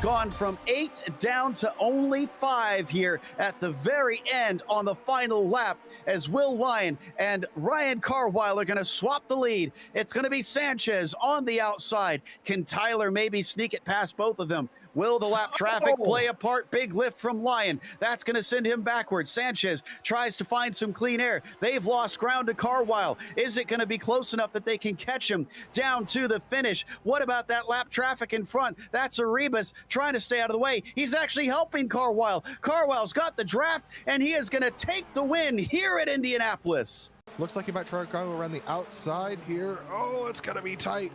gone from 8 down to only 5 here at the very end on the final lap, as Will Lyon and Ryan Carwile are going to swap the lead. It's going to be Sanchez on the outside. Can Tyler maybe sneak it past both of them? Will the lap traffic play a part? Big lift from Lyon. That's going to send him backwards. Sanchez tries to find some clean air. They've lost ground to Carwile. Is it going to be close enough that they can catch him down to the finish? What about that lap traffic in front? That's Arribas trying to stay out of the way. He's actually helping Carwile. Carwile's got the draft, and he is going to take the win here at Indianapolis. Looks like he might try to go around the outside here. Oh, it's going to be tight.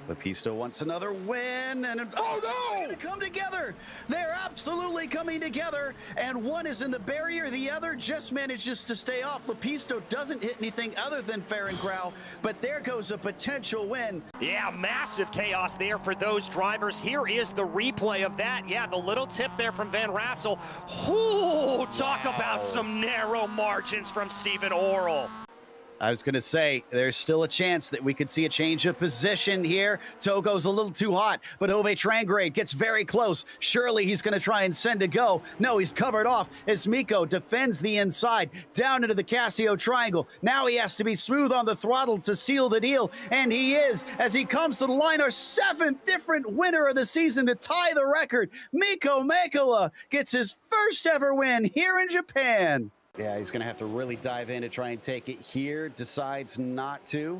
Lepisto wants another win, and oh no! They come together. They're absolutely coming together, and one is in the barrier. The other just manages to stay off. Lepisto doesn't hit anything other than fair and growl, but there goes a potential win. Yeah, massive chaos there for those drivers. Here is the replay of that. Yeah, the little tip there from Van Rassel. Ooh, talk about some narrow margins from Stephen Orrell. I was going to say, there's still a chance that we could see a change of position here. Togo's a little too hot, but Ove Trangrade gets very close. Surely he's going to try and send a go. No, he's covered off as Miko defends the inside down into the Casio triangle. Now he has to be smooth on the throttle to seal the deal, and he is, as he comes to the line, our 7th different winner of the season to tie the record. Miko Makela gets his first ever win here in Japan. Yeah, he's going to have to really dive in to try and take it here. Decides not to.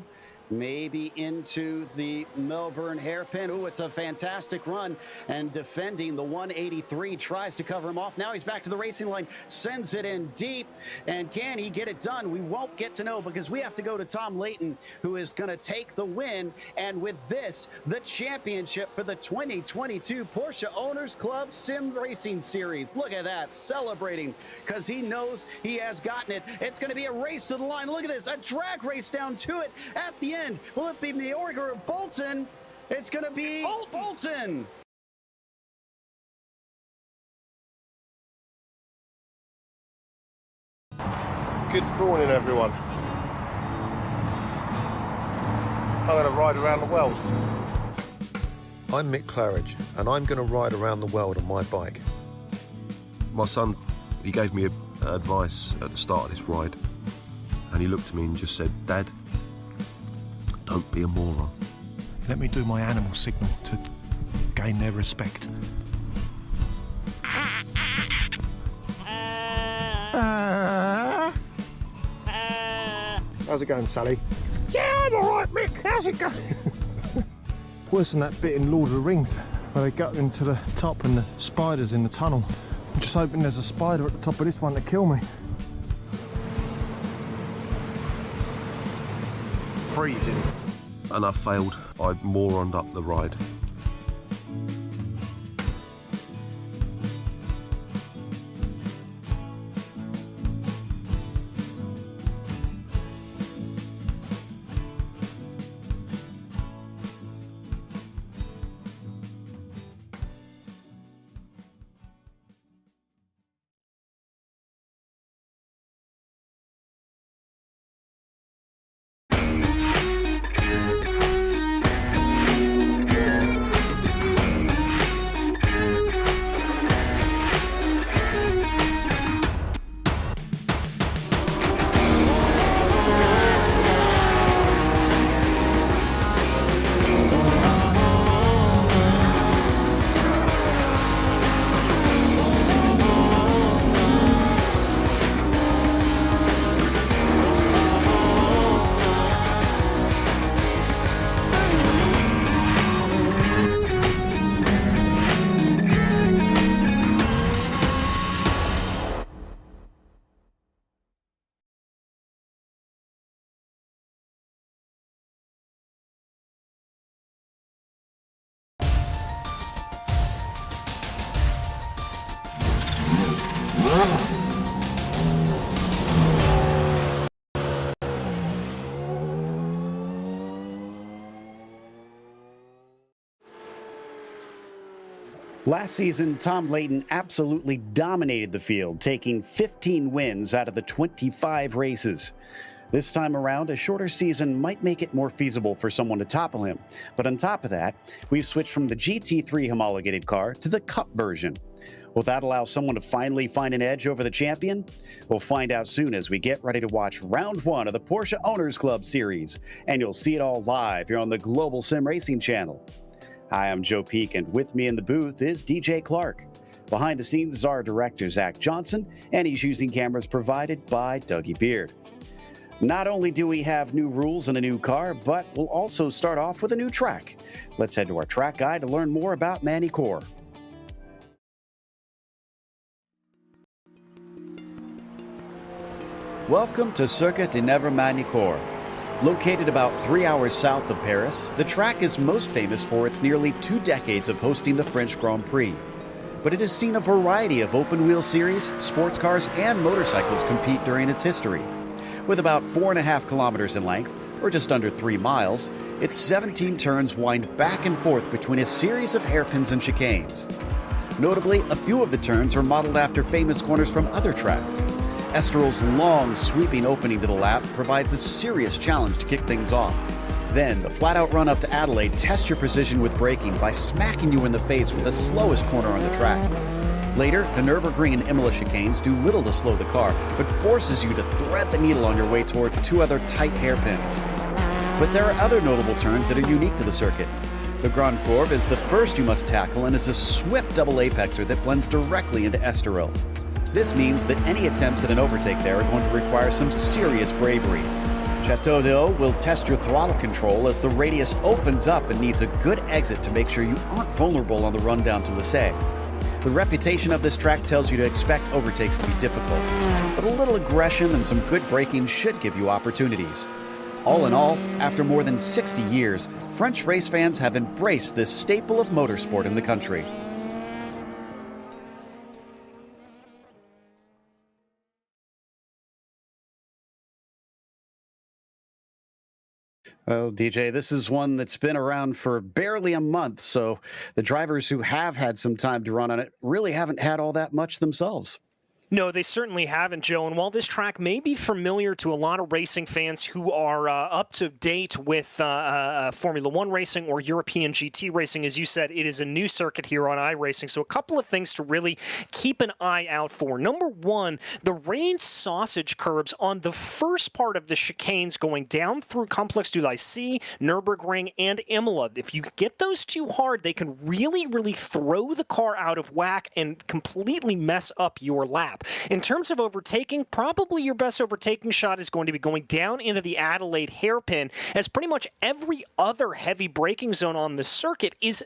Maybe into the Melbourne hairpin. Ooh, it's a fantastic run. And defending the 183, tries to cover him off. Now he's back to the racing line, sends it in deep. And can he get it done? We won't get to know, because we have to go to Tom Layton, who is going to take the win. And with this, the championship for the 2022 Porsche Owners Club Sim Racing Series. Look at that, celebrating, because he knows he has gotten it. It's going to be a race to the line. Look at this, a drag race down to it at the end. Will it be Mayorga or Bolton? It's going to be Bolton. Good morning, everyone. I'm going to ride around the world. I'm Mick Claridge, and I'm going to ride around the world on my bike. My son, he gave me advice at the start of this ride, and he looked at me and just said, "Dad, don't be a moron." Let me do my animal signal to gain their respect. How's it going, Sally? Yeah, I'm alright, Mick. How's it going? Worse than that bit in Lord of the Rings where they go into the top and the spider's in the tunnel. I'm just hoping there's a spider at the top of this one to kill me. Freezing. And I failed. I moroned up the ride. Last season, Tom Layton absolutely dominated the field, taking 15 wins out of the 25 races. This time around, a shorter season might make it more feasible for someone to topple him. But on top of that, we've switched from the GT3 homologated car to the Cup version. Will that allow someone to finally find an edge over the champion? We'll find out soon as we get ready to watch round 1 of the Porsche Owners Club Series, and you'll see it all live here on the Global Sim Racing Channel. Hi, I'm Joe Peak, and with me in the booth is DJ Clark. Behind the scenes is our director, Zach Johnson, and he's using cameras provided by Dougie Beard. Not only do we have new rules and a new car, but we'll also start off with a new track. Let's head to our track guide to learn more about Magny-Cours. Welcome to Circuit de Magny-Cours. Located about 3 hours south of Paris, the track is most famous for its nearly 2 decades of hosting the French Grand Prix. But it has seen a variety of open-wheel series, sports cars, and motorcycles compete during its history. With about 4.5 kilometers in length, or just under 3 miles, its 17 turns wind back and forth between a series of hairpins and chicanes. Notably, a few of the turns are modeled after famous corners from other tracks. Estoril's long, sweeping opening to the lap provides a serious challenge to kick things off. Then, the flat-out run up to Adelaide tests your precision with braking by smacking you in the face with the slowest corner on the track. Later, the Nürburgring and Imola chicanes do little to slow the car, but forces you to thread the needle on your way towards 2 other tight hairpins. But there are other notable turns that are unique to the circuit. The Grand Courbe is the first you must tackle and is a swift double apexer that blends directly into Estoril. This means that any attempts at an overtake there are going to require some serious bravery. Château d'Eau will test your throttle control as the radius opens up and needs a good exit to make sure you aren't vulnerable on the run down to Lissay. The reputation of this track tells you to expect overtakes to be difficult, but a little aggression and some good braking should give you opportunities. All in all, after more than 60 years, French race fans have embraced this staple of motorsport in the country. Well, DJ, this is one that's been around for barely a month, so the drivers who have had some time to run on it really haven't had all that much themselves. No, they certainly haven't, Joe. And while this track may be familiar to a lot of racing fans who are up to date with Formula One racing or European GT racing, as you said, it is a new circuit here on iRacing. So a couple of things to really keep an eye out for. Number one, the raised sausage curbs on the first part of the chicanes going down through Complex du Lycée, Nürburgring, and Imola. If you get those too hard, they can really, really throw the car out of whack and completely mess up your lap. In terms of overtaking, probably your best overtaking shot is going to be going down into the Adelaide hairpin, as pretty much every other heavy braking zone on the circuit is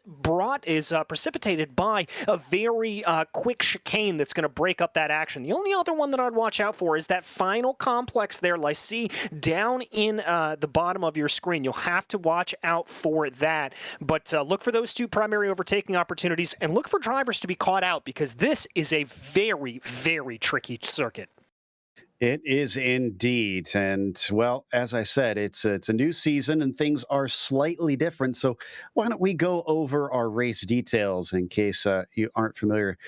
precipitated by a very quick chicane that's going to break up that action. The only other one that I'd watch out for is that final complex there, Lycée, down in the bottom of your screen. You'll have to watch out for that. But look for those 2 primary overtaking opportunities and look for drivers to be caught out, because this is a very, very tricky circuit. It is indeed. And, well, as I said, it's a new season and things are slightly different. So why don't we go over our race details in case you aren't familiar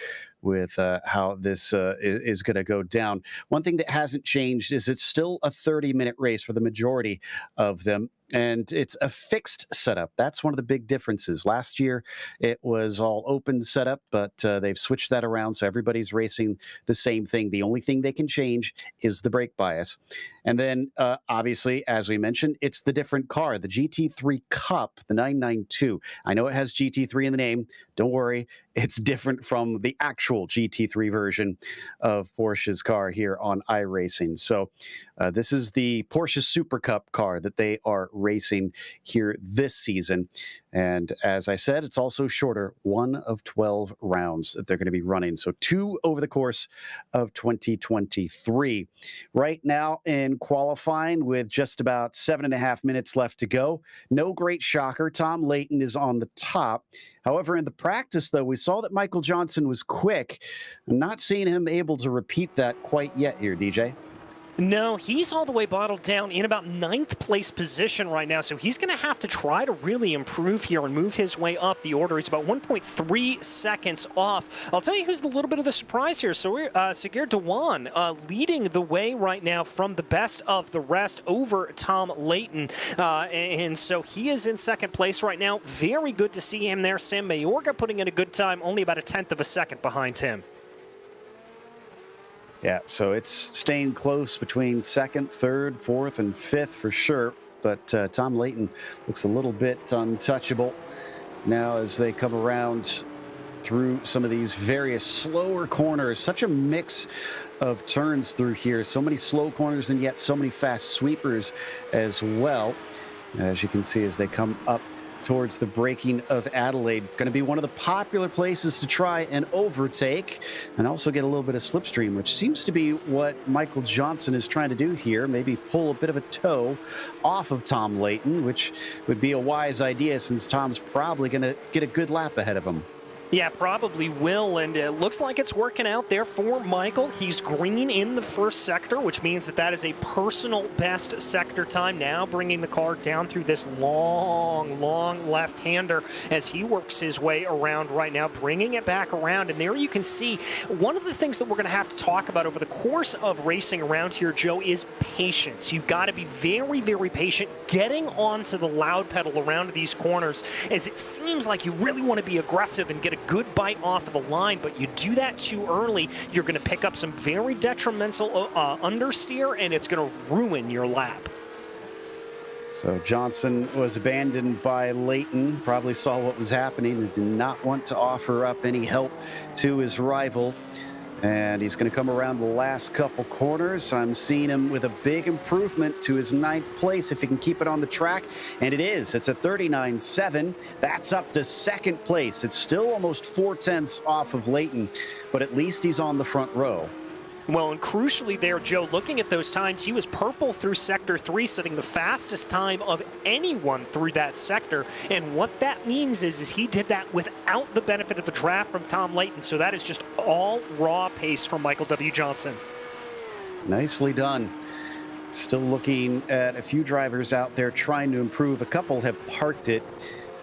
with how this is going to go down. One thing that hasn't changed is it's still a 30-minute race for the majority of them. And it's a fixed setup. That's one of the big differences. Last year, it was all open setup, but they've switched that around, so everybody's racing the same thing. The only thing they can change is the brake bias. And then, obviously, as we mentioned, it's the different car, the GT3 Cup, the 992. I know it has GT3 in the name. Don't worry. It's different from the actual GT3 version of Porsche's car here on iRacing. So this is the Porsche Super Cup car that they are racing here this season. And as I said, it's also shorter, 1 of 12 rounds that they're going to be running. So 2 over the course of 2023. Right now in qualifying with just about 7.5 minutes left to go. No great shocker. Tom Layton is on the top. However, in the practice, though, we saw that Michael Johnson was quick. I'm not seeing him able to repeat that quite yet here, DJ. No, he's all the way bottled down in about 9th place position right now, so he's going to have to try to really improve here and move his way up the order. He's about 1.3 seconds off. I'll tell you who's a little bit of the surprise here. So Sagir Dewan leading the way right now from the best of the rest over Tom Layton. And so he is in 2nd place right now. Very good to see him there. Sam Mayorga putting in a good time, only about a 1/10 of a second behind him. Yeah, so it's staying close between 2nd, 3rd, 4th, and 5th for sure. But Tom Layton looks a little bit untouchable now as they come around through some of these various slower corners. Such a mix of turns through here. So many slow corners and yet so many fast sweepers as well. As you can see as they come up towards the braking of Adelaide. Going to be one of the popular places to try and overtake and also get a little bit of slipstream, which seems to be what Michael Johnson is trying to do here. Maybe pull a bit of a toe off of Tom Layton, which would be a wise idea since Tom's probably going to get a good lap ahead of him. Yeah, probably will, and it looks like it's working out there for Michael. He's green in the 1st sector, which means that that is a personal best sector time, now bringing the car down through this long left-hander as he works his way around right now, bringing it back around. And there you can see one of the things that we're going to have to talk about over the course of racing around here, Joe, is patience. You've got to be very, very patient getting onto the loud pedal around these corners, as it seems like you really want to be aggressive and get a good bite off of the line, but you do that too early, you're going to pick up some very detrimental understeer, and it's going to ruin your lap. So Johnson was abandoned by Layton, probably saw what was happening and did not want to offer up any help to his rival. And he's going to come around the last couple corners. I'm seeing him with a big improvement to his 9th place if he can keep it on the track. And it is. It's a 39.7. That's up to 2nd place. It's still almost 4/10 off of Layton, but at least he's on the front row. Well, and crucially there, Joe, looking at those times, he was purple through Sector 3, setting the fastest time of anyone through that sector. And what that means is he did that without the benefit of the draft from Tom Layton. So that is just all raw pace from Michael W. Johnson. Nicely done. Still looking at a few drivers out there trying to improve. A couple have parked it.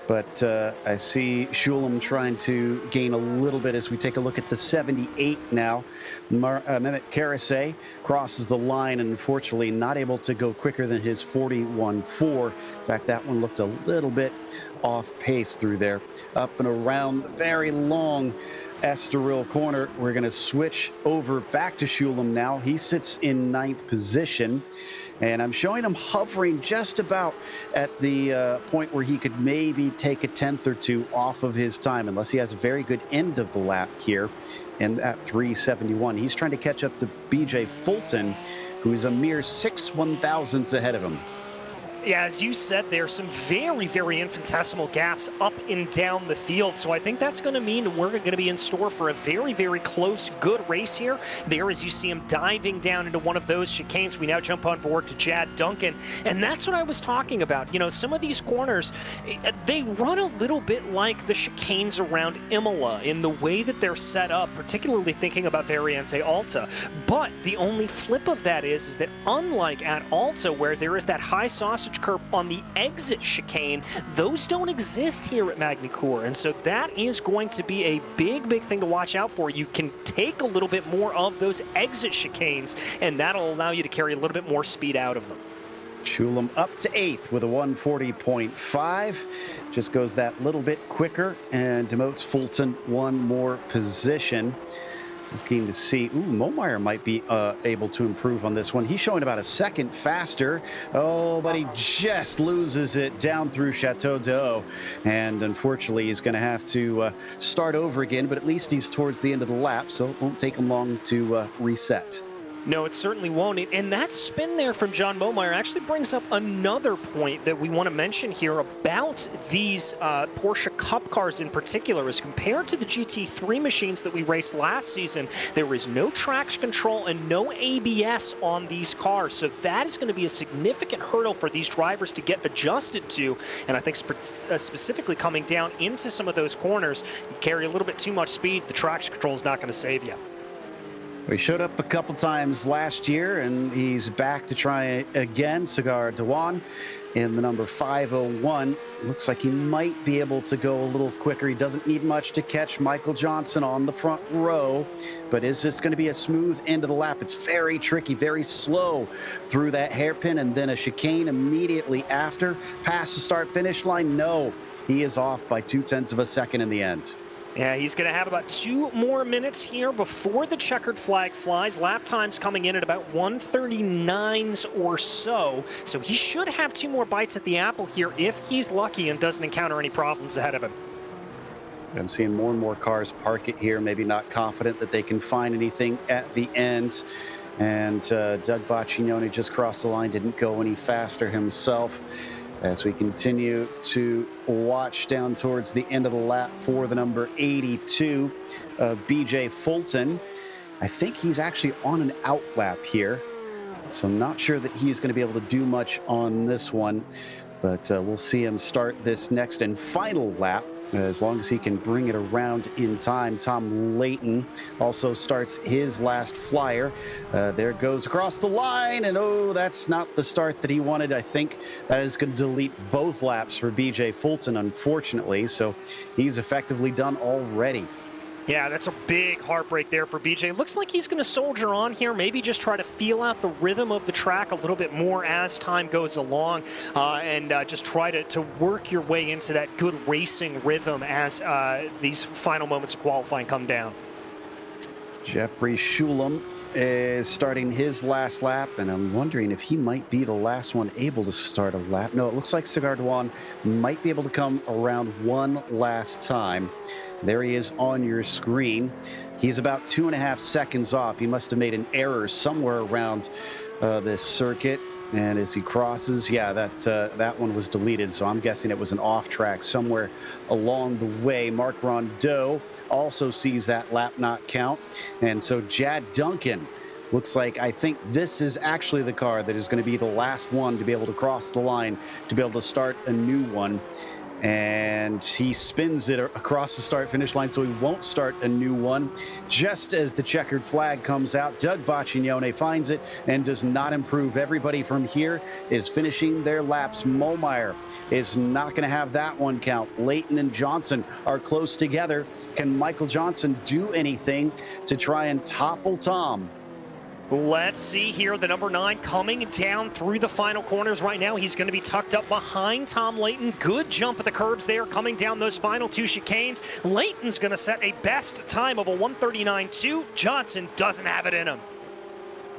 But I see Shulam trying to gain a little bit as we take a look at the 78 now. Mehmet Karasay crosses the line and unfortunately not able to go quicker than his 41.4. In fact, that one looked a little bit off pace through there. Up and around the very long Estoril corner. We're going to switch over back to Shulam now. He sits in 9th position. And I'm showing him hovering just about at the point where he could maybe take a 10th or 2 off of his time, unless he has a very good end of the lap here in that 371. He's trying to catch up to BJ Fulton, who is a mere 6 1/1000ths ahead of him. Yeah, as you said, there's some very, very infinitesimal gaps up and down the field. So I think that's going to mean we're going to be in store for a very, very close, good race here. There, as you see him diving down into one of those chicanes, we now jump on board to Jad Duncan. And that's what I was talking about. You know, some of these corners, they run a little bit like the chicanes around Imola in the way that they're set up, particularly thinking about Variante Alta. But the only flip of that is that unlike at Alta, where there is that high sausage curve on the exit chicane, those don't exist here at Magny-Cours, and so that is going to be a big, big thing to watch out for. You can take a little bit more of those exit chicanes, and that'll allow you to carry a little bit more speed out of them. Shulam up to 8th with a 140.5. Just goes that little bit quicker and demotes Fulton one more position. Looking to see, Momeyer might be able to improve on this one. He's showing about a second faster. Oh, but he just loses it down through Chateau d'Eau. And unfortunately, he's going to have to start over again, but at least he's towards the end of the lap, so it won't take him long to reset. No, it certainly won't. And that spin there from John Momeyer actually brings up another point that we want to mention here about these Porsche Cup cars in particular. As compared to the GT3 machines that we raced last season, there is no traction control and no ABS on these cars. So that is going to be a significant hurdle for these drivers to get adjusted to. And I think specifically coming down into some of those corners, you carry a little bit too much speed, the traction control is not going to save you. He showed up a couple times last year, and he's back to try again. Cigar Dewan in the number 501. Looks like he might be able to go a little quicker. He doesn't need much to catch Michael Johnson on the front row. But is this going to be a smooth end of the lap? It's very tricky, very slow through that hairpin, and then a chicane immediately after. Past the start-finish line, no. He is off by 0.2 of a second in the end. Yeah, he's going to have about 2 more minutes here before the checkered flag flies. Lap time's coming in at about 1:39s or so. So he should have 2 more bites at the apple here if he's lucky and doesn't encounter any problems ahead of him. I'm seeing more and more cars park it here, maybe not confident that they can find anything at the end. And Doug Boccignoni just crossed the line, didn't go any faster himself. As we continue to watch down towards the end of the lap for the number 82 of BJ Fulton. I think he's actually on an out lap here, so I'm not sure that he's going to be able to do much on this one, but we'll see him start this next and final lap. As long as he can bring it around in time. Tom Layton also starts his last flyer. There goes across the line, and oh, that's not the start that he wanted. I think that is going to delete both laps for BJ Fulton, unfortunately. So he's effectively done already. Yeah, that's a big heartbreak there for BJ. Looks like he's going to soldier on here, maybe just try to feel out the rhythm of the track a little bit more as time goes along, and just try to work your way into that good racing rhythm as these final moments of qualifying come down. Jeffrey Shulam is starting his last lap, and I'm wondering if he might be the last one able to start a lap. No, it looks like Cigar Dewan might be able to come around one last time. There he is on your screen. He's about 2.5 seconds off. He must have made an error somewhere around this circuit. And as he crosses, yeah, that one was deleted. So I'm guessing it was an off track somewhere along the way. Mark Rondeau also sees that lap not count. And so Jad Duncan looks like, I think this is actually the car that is going to be the last one to be able to cross the line, to be able to start a new one. And he spins it across the start-finish line, so he won't start a new one. Just as the checkered flag comes out, Doug Boccignoni finds it and does not improve. Everybody from here is finishing their laps. Mollmeyer is not going to have that one count. Layton and Johnson are close together. Can Michael Johnson do anything to try and topple Tom? Let's see here, the number 9 coming down through the final corners right now. He's going to be tucked up behind Tom Layton. Good jump at the curbs there, coming down those final 2 chicanes. Layton's going to set a best time of a 1:39.2. Johnson doesn't have it in him.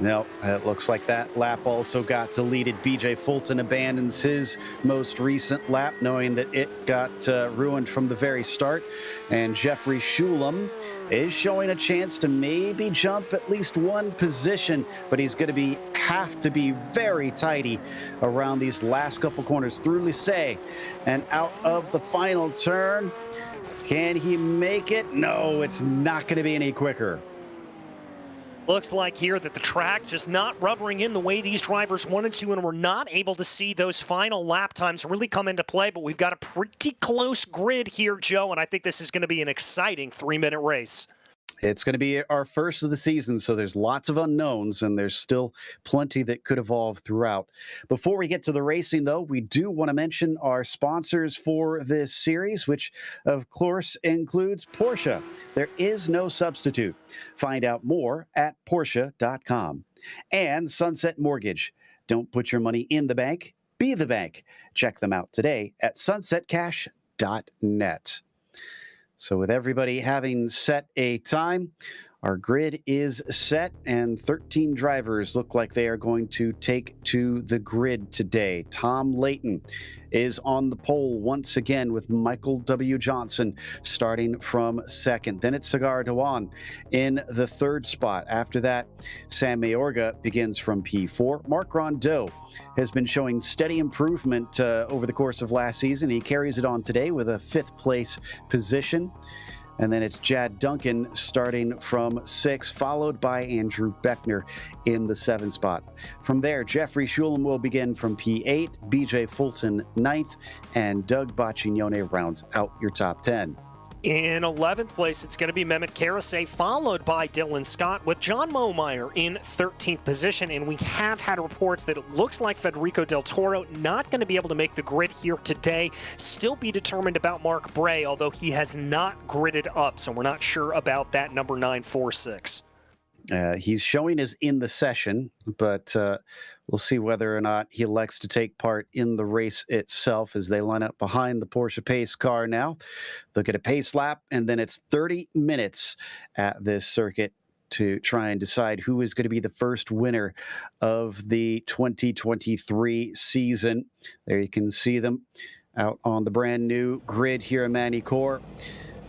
No, it looks like that lap also got deleted. BJ Fulton abandons his most recent lap, knowing that it got ruined from the very start. And Jeffrey Shulam is showing a chance to maybe jump at least one position, but he's going to have to be very tidy around these last couple corners through Lycée and out of the final turn. Can he make it? No, it's not going to be any quicker. Looks like here that the track just not rubbering in the way these drivers wanted to, and we're not able to see those final lap times really come into play, but we've got a pretty close grid here, Joe, and I think this is going to be an exciting 3-minute race. It's going to be our first of the season, so there's lots of unknowns, and there's still plenty that could evolve throughout. Before we get to the racing, though, we do want to mention our sponsors for this series, which, of course, includes Porsche. There is no substitute. Find out more at Porsche.com. And Sunset Mortgage. Don't put your money in the bank, be the bank. Check them out today at sunsetcash.net. So with everybody having set a time, our grid is set, and 13 drivers look like they are going to take to the grid today. Tom Layton is on the pole once again with Michael W. Johnson starting from second. Then it's Cigar Dewan in the third spot. After that, Sam Mayorga begins from P4. Mark Rondeau has been showing steady improvement over the course of last season. He carries it on today with a 5th place position. And then it's Jad Duncan starting from 6, followed by Andrew Beckner in the 7th spot. From there, Jeffrey Shulam will begin from P8, BJ Fulton 9th, and Doug Boccignoni rounds out your top 10. In 11th place, it's going to be Mehmet Karasay, followed by Dylan Scott, with John Mohmeyer in 13th position. And we have had reports that it looks like Federico Del Toro not going to be able to make the grid here today. Still be determined about Mark Bray, although he has not gridded up, so we're not sure about that number 946. He's showing as in the session, but we'll see whether or not he elects to take part in the race itself as they line up behind the Porsche pace car now. They'll get a pace lap, and then it's 30 minutes at this circuit to try and decide who is going to be the first winner of the 2023 season. There you can see them out on the brand new grid here at Magny-Cours,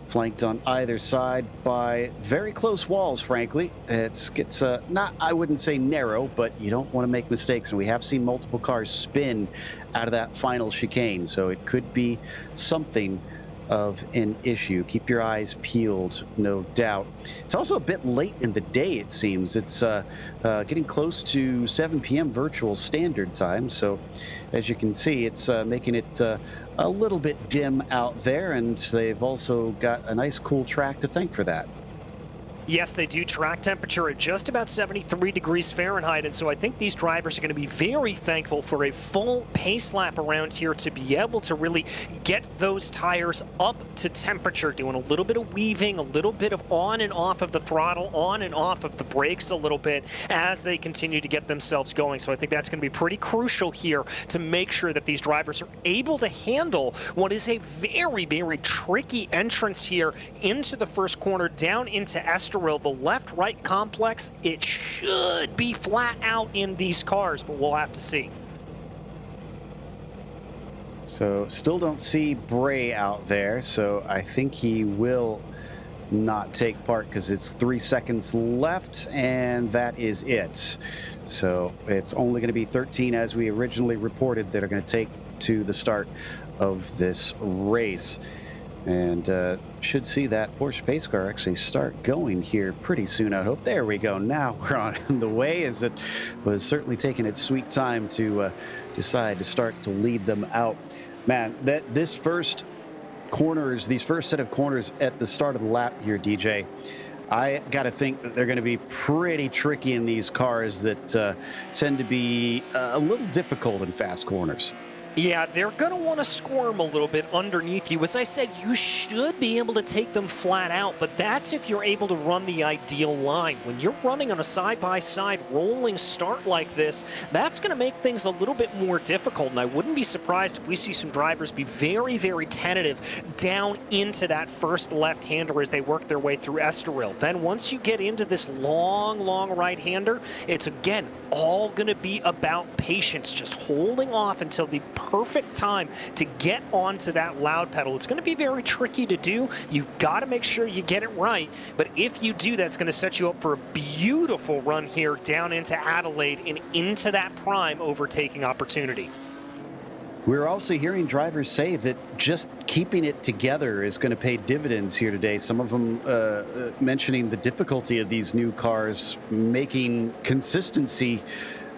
flanked on either side by very close walls, frankly. It gets not, I wouldn't say narrow, but you don't want to make mistakes. And we have seen multiple cars spin out of that final chicane, so it could be something of an issue. Keep your eyes peeled, no doubt. It's also a bit late in the day, it seems. It's getting close to 7 p.m. virtual standard time. So as you can see, it's making it a little bit dim out there, and they've also got a nice cool track to thank for that. Yes, they do. Track temperature at just about 73 degrees Fahrenheit, and so I think these drivers are going to be very thankful for a full pace lap around here to be able to really get those tires up to temperature, doing a little bit of weaving, a little bit of on and off of the throttle, on and off of the brakes a little bit as they continue to get themselves going. So I think that's going to be pretty crucial here to make sure that these drivers are able to handle what is a very, very tricky entrance here into the first corner, down into Estoril. The left-right complex, it should be flat out in these cars, but we'll have to see. So still don't see Bray out there, so I think he will not take part because it's 3 seconds left, and that is it. So it's only going to be 13, as we originally reported, that are going to take to the start of this race. And should see that Porsche pace car actually start going here pretty soon, I hope. There we go. Now we're on the way, as it was certainly taking its sweet time to decide to start to lead them out. Man, these first set of corners at the start of the lap here, DJ, I got to think that they're going to be pretty tricky in these cars that tend to be a little difficult in fast corners. Yeah, they're going to want to squirm a little bit underneath you. As I said, you should be able to take them flat out, but that's if you're able to run the ideal line. When you're running on a side-by-side rolling start like this, that's going to make things a little bit more difficult, and I wouldn't be surprised if we see some drivers be very, very tentative down into that first left-hander as they work their way through Estoril. Then once you get into this long, long right-hander, it's, again, all going to be about patience, just holding off until the perfect time to get onto that loud pedal. It's going to be very tricky to do. You've got to make sure you get it right, but if you do, that's going to set you up for a beautiful run here down into Adelaide and into that prime overtaking opportunity. We're also hearing drivers say that just keeping it together is going to pay dividends here today. Some of them mentioning the difficulty of these new cars, making consistency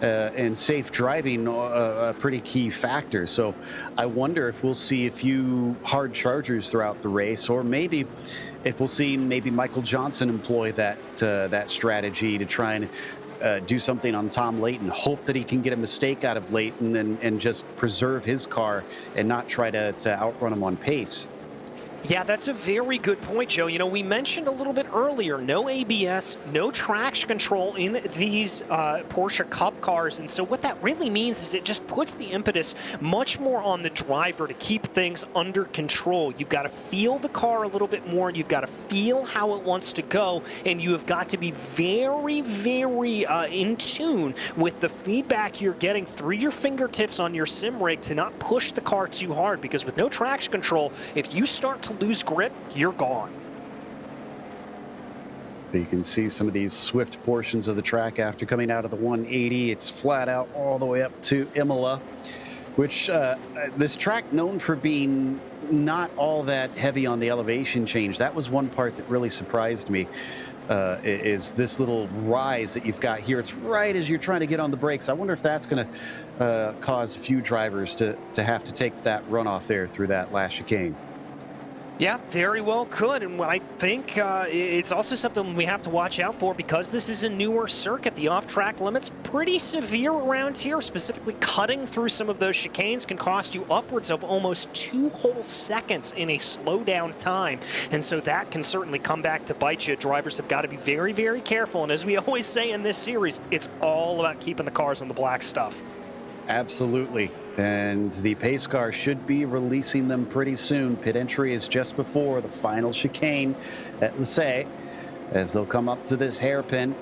and safe driving a pretty key factor. So I wonder if we'll see a few hard chargers throughout the race, or maybe if we'll see Michael Johnson employ that strategy to try and do something on Tom Layton, hope that he can get a mistake out of Layton and just preserve his car and not try to outrun him on pace. Yeah, that's a very good point, Joe. You know, we mentioned a little bit earlier, no ABS, no traction control in these Porsche Cup cars. And so what that really means is it just puts the impetus much more on the driver to keep things under control. You've got to feel the car a little bit more. You've got to feel how it wants to go. And you have got to be very, very in tune with the feedback you're getting through your fingertips on your sim rig to not push the car too hard. Because with no traction control, if you start to lose grip, you're gone. You can see some of these swift portions of the track after coming out of the 180. It's flat out all the way up to Imola, which this track known for being not all that heavy on the elevation change. That was one part that really surprised me, is this little rise that you've got here. It's right as you're trying to get on the brakes. I wonder if that's going to cause a few drivers to have to take that runoff there through that last chicane. Yeah, very well could, and I think it's also something we have to watch out for because this is a newer circuit. The off-track limits pretty severe around here, specifically cutting through some of those chicanes can cost you upwards of almost 2 whole seconds in a slowdown time, and so that can certainly come back to bite you. Drivers have got to be very, very careful, and as we always say in this series, it's all about keeping the cars on the black stuff. Absolutely. And the pace car should be releasing them pretty soon. Pit entry is just before the final chicane at Lassay as they'll come up to this hairpin.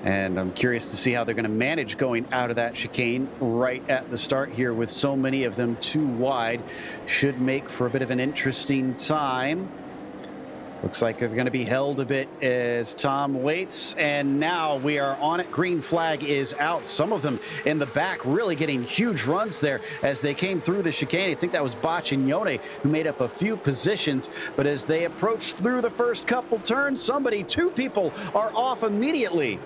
And I'm curious to see how they're going to manage going out of that chicane right at the start here with so many of them too wide. Should make for a bit of an interesting time. Looks like they're going to be held a bit as Tom waits, and now we are on it. Green flag is out. Some of them in the back really getting huge runs there as they came through the chicane. I think that was Baccignone who made up a few positions, but as they approached through the first couple turns, two people are off immediately.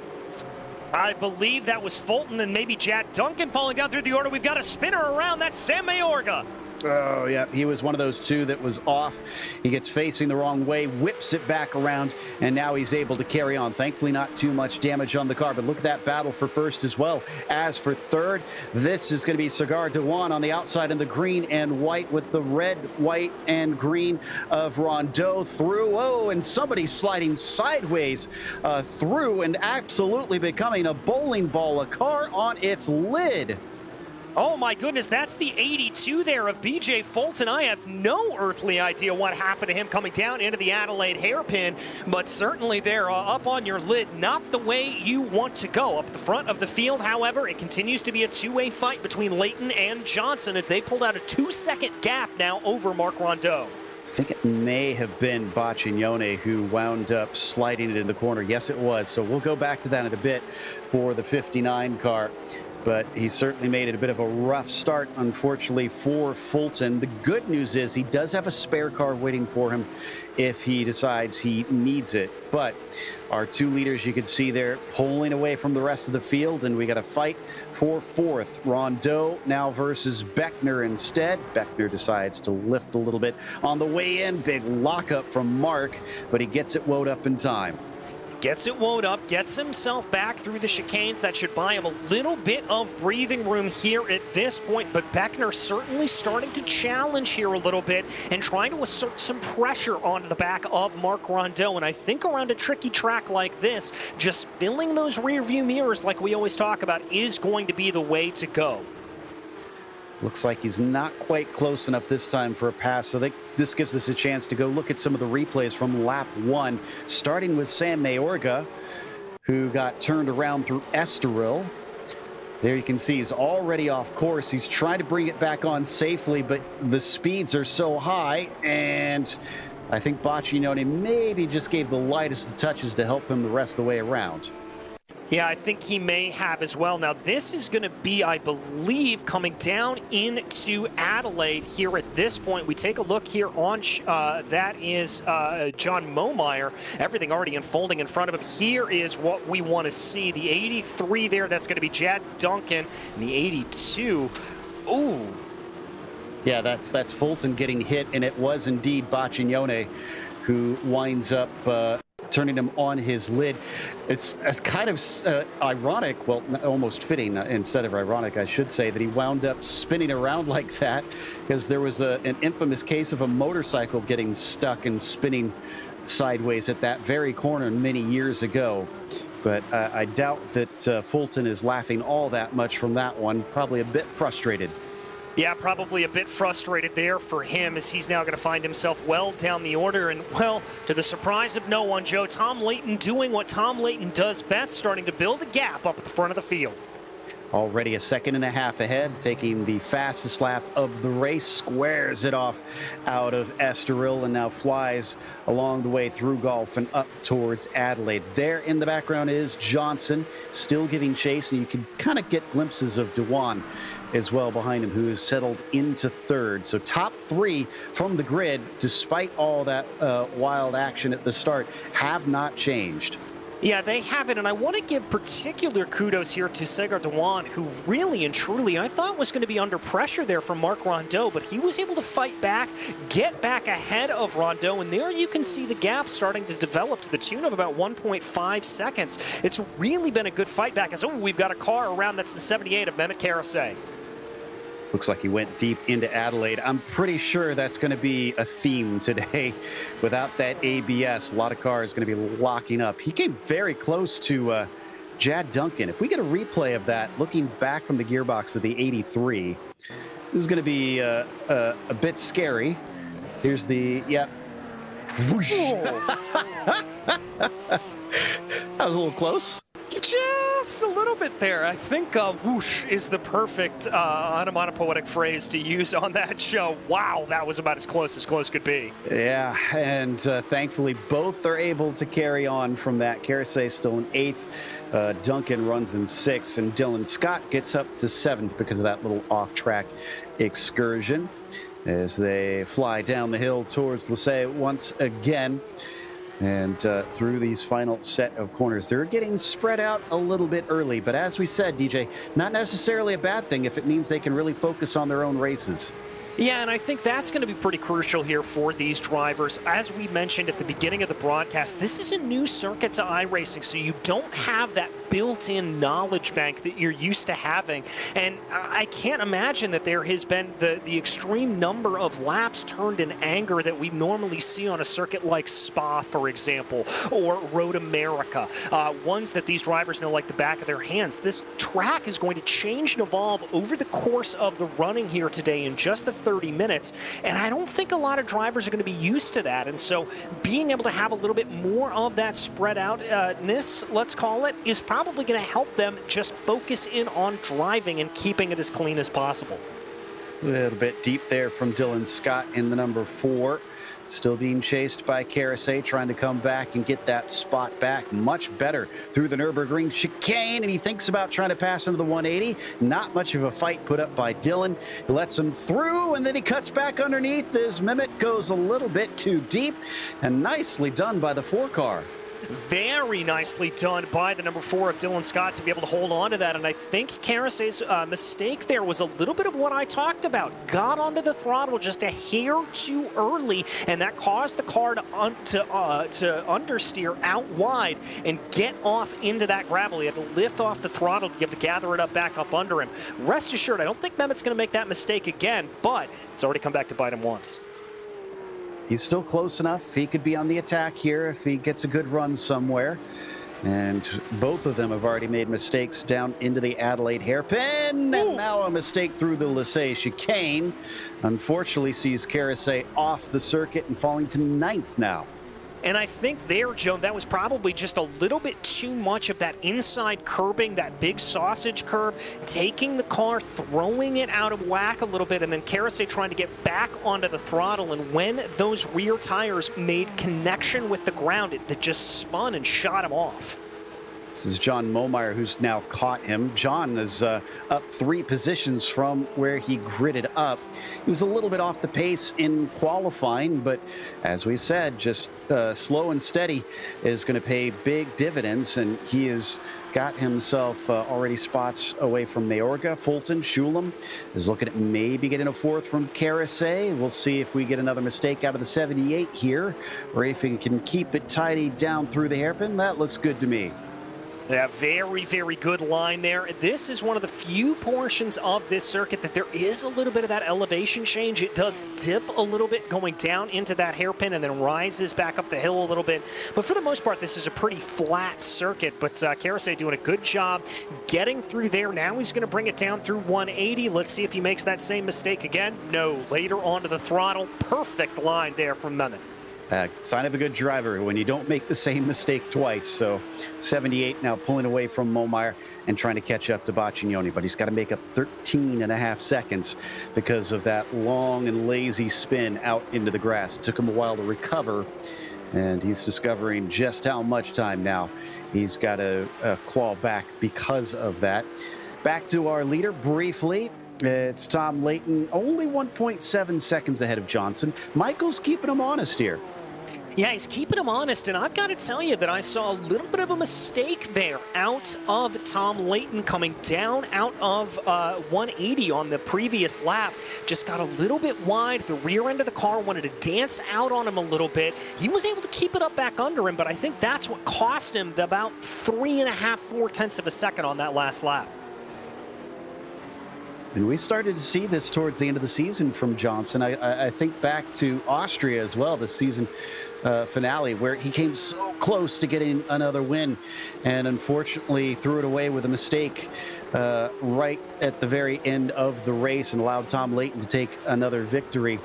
I believe that was Fulton and maybe Jack Duncan falling down through the order. We've got a spinner around. That's Sam Mayorga. Oh, yeah, he was one of those two that was off. He gets facing the wrong way, whips it back around, and now he's able to carry on. Thankfully, not too much damage on the car, but look at that battle for first as well. As for third, this is going to be Cigar Dewan on the outside in the green and white with the red, white, and green of Rondeau through. Oh, and somebody sliding sideways through and absolutely becoming a bowling ball, a car on its lid. Oh my goodness, that's the 82 there of BJ Fulton. I have no earthly idea what happened to him coming down into the Adelaide hairpin, but certainly they're up on your lid, not the way you want to go. Up the front of the field, however, it continues to be a two-way fight between Leighton and Johnson as they pulled out a 2-second gap now over Marc Rondeau. I think it may have been Baccignone who wound up sliding it in the corner. Yes, it was. So we'll go back to that in a bit for the 59 car. But he certainly made it a bit of a rough start, unfortunately, for Fulton. The good news is he does have a spare car waiting for him if he decides he needs it. But our two leaders, you can see there, pulling away from the rest of the field, and we got a fight for fourth. Rondeau now versus Beckner instead. Beckner decides to lift a little bit on the way in. Big lockup from Mark, but he gets it woed up in time. Gets it wound up, gets himself back through the chicanes. That should buy him a little bit of breathing room here at this point, but Beckner certainly starting to challenge here a little bit and trying to assert some pressure onto the back of Marc Rondeau. And I think around a tricky track like this, just filling those rear view mirrors like we always talk about is going to be the way to go. Looks like he's not quite close enough this time for a pass, so this gives us a chance to go look at some of the replays from lap 1, starting with Sam Mayorga, who got turned around through Estoril. There you can see he's already off course. He's trying to bring it back on safely, but the speeds are so high, and I think Baccignone maybe just gave the lightest of touches to help him the rest of the way around. Yeah, I think he may have as well. Now, this is going to be, I believe, coming down into Adelaide here at this point. We take a look here on, that is John Momeyer. Everything already unfolding in front of him. Here is what we want to see. The 83 there, that's going to be Jad Duncan. And the 82, ooh. Yeah, that's Fulton getting hit, and it was indeed Baccignone who winds up turning him on his lid. It's kind of ironic, well, almost fitting instead of ironic, I should say, that he wound up spinning around like that because there was an infamous case of a motorcycle getting stuck and spinning sideways at that very corner many years ago. But I doubt that Fulton is laughing all that much from that one, probably a bit frustrated. Yeah, probably a bit frustrated there for him as he's now going to find himself well down the order. And, well, to the surprise of no one, Joe, Tom Leighton doing what Tom Leighton does best, starting to build a gap up at the front of the field. Already a second and a half ahead, taking the fastest lap of the race, squares it off out of Estoril and now flies along the way through Gulf and up towards Adelaide. There in the background is Johnson, still giving chase, and you can kind of get glimpses of Dewan as well behind him, who has settled into third. So top three from the grid, despite all that wild action at the start, have not changed. Yeah, they have it, and I want to give particular kudos here to Segar Dewan, who really and truly I thought was going to be under pressure there from Marc Rondeau, but he was able to fight back, get back ahead of Rondeau, and there you can see the gap starting to develop to the tune of about 1.5 seconds. It's really been a good fight back, as we've got a car around that's the 78 of Mehmet Karasay. Looks like he went deep into Adelaide. I'm pretty sure that's going to be a theme today. Without that ABS, a lot of cars going to be locking up. He came very close to Jad Duncan. If we get a replay of that, looking back from the gearbox of the 83, this is going to be a bit scary. Here's the, yep. Whoosh. That was a little close. Just a little bit there. I think whoosh is the perfect onomatopoetic phrase to use on that show. Wow, that was about as close could be. Yeah, and thankfully both are able to carry on from that. Karasay still in 8th. Duncan runs in 6th, and Dylan Scott gets up to 7th because of that little off-track excursion as they fly down the hill towards Lasay once again. And through these final set of corners, they're getting spread out a little bit early. But as we said, DJ, not necessarily a bad thing if it means they can really focus on their own races. Yeah, and I think that's going to be pretty crucial here for these drivers. As we mentioned at the beginning of the broadcast, this is a new circuit to iRacing, so you don't have that built-in knowledge bank that you're used to having. And I can't imagine that there has been the extreme number of laps turned in anger that we normally see on a circuit like Spa, for example, or Road America, ones that these drivers know like the back of their hands. This track is going to change and evolve over the course of the running here today in just the 30 minutes, and I don't think a lot of drivers are going to be used to that. And so being able to have a little bit more of that spread outness, let's call it, is probably going to help them just focus in on driving and keeping it as clean as possible. A little bit deep there from Dylan Scott in the number 4. Still being chased by Karasay, trying to come back and get that spot back much better through the Nürburgring chicane, and he thinks about trying to pass into the 180. Not much of a fight put up by Dylan. He lets him through, and then he cuts back underneath as Mehmet goes a little bit too deep, and nicely done by the 4 car. Very nicely done by the number 4 of Dylan Scott to be able to hold on to that. And I think Karasay's mistake there was a little bit of what I talked about. Got onto the throttle just a hair too early, and that caused the car to understeer out wide and get off into that gravel. He had to lift off the throttle to be able to gather it up back up under him. Rest assured, I don't think Mehmet's going to make that mistake again, but it's already come back to bite him once. He's still close enough. He could be on the attack here if he gets a good run somewhere. And both of them have already made mistakes down into the Adelaide hairpin. And now a mistake through the Lasay chicane. Unfortunately sees Karasay off the circuit and falling to 9th now. And I think there, Joan, that was probably just a little bit too much of that inside curbing, that big sausage curb, taking the car, throwing it out of whack a little bit, and then Karasay trying to get back onto the throttle. And when those rear tires made connection with the ground, it just spun and shot him off. This is John Momeyer who's now caught him. John is up 3 positions from where he gridded up. He was a little bit off the pace in qualifying, but as we said, just slow and steady is going to pay big dividends, and he has got himself already spots away from Mayorga. Fulton, Shulam is looking at maybe getting a 4th from Karasay. We'll see if we get another mistake out of the 78 here, or if he can keep it tidy down through the hairpin. That looks good to me. Yeah, very, very good line there. This is one of the few portions of this circuit that there is a little bit of that elevation change. It does dip a little bit going down into that hairpin and then rises back up the hill a little bit. But for the most part, this is a pretty flat circuit. But Karasay doing a good job getting through there. Now he's going to bring it down through 180. Let's see if he makes that same mistake again. No, later onto the throttle. Perfect line there from Mehmet. Sign of a good driver when you don't make the same mistake twice. So 78 now pulling away from Momeyer and trying to catch up to Baccignoni, but he's got to make up 13.5 seconds because of that long and lazy spin out into the grass. It took him a while to recover, and he's discovering just how much time now he's got to claw back because of that. Back to our leader briefly. It's Tom Layton, only 1.7 seconds ahead of Johnson. Michael's keeping him honest here. Yeah, he's keeping him honest, and I've got to tell you that I saw a little bit of a mistake there out of Tom Layton coming down out of 180 on the previous lap. Just got a little bit wide. The rear end of the car wanted to dance out on him a little bit. He was able to keep it up back under him, but I think that's what cost him about 3.5, 4 tenths of a second on that last lap. And we started to see this towards the end of the season from Johnson. I think back to Austria as well, the season finale, where he came so close to getting another win and unfortunately threw it away with a mistake right at the very end of the race and allowed Tom Layton to take another victory.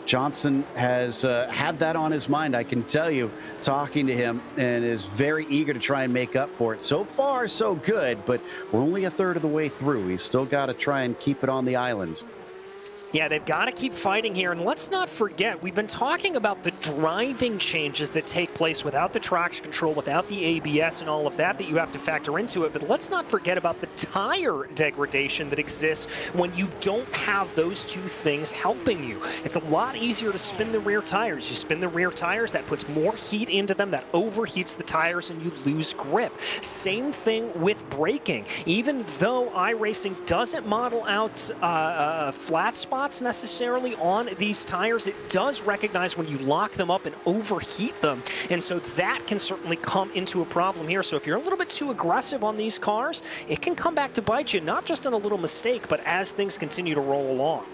Johnson has had that on his mind, I can tell you, talking to him, and is very eager to try and make up for it. So far, so good, but we're only a third of the way through. He's still got to try and keep it on the island. Yeah, they've got to keep fighting here. And let's not forget, we've been talking about the driving changes that take place without the traction control, without the ABS and all of that you have to factor into it. But let's not forget about the tire degradation that exists when you don't have those two things helping you. It's a lot easier to spin the rear tires. You spin the rear tires, that puts more heat into them, that overheats the tires, and you lose grip. Same thing with braking. Even though iRacing doesn't model out flat spots necessarily on these tires, it does recognize when you lock them up and overheat them, and so that can certainly come into a problem here. So if you're a little bit too aggressive on these cars, it can come back to bite you, not just on a little mistake, but as things continue to roll along.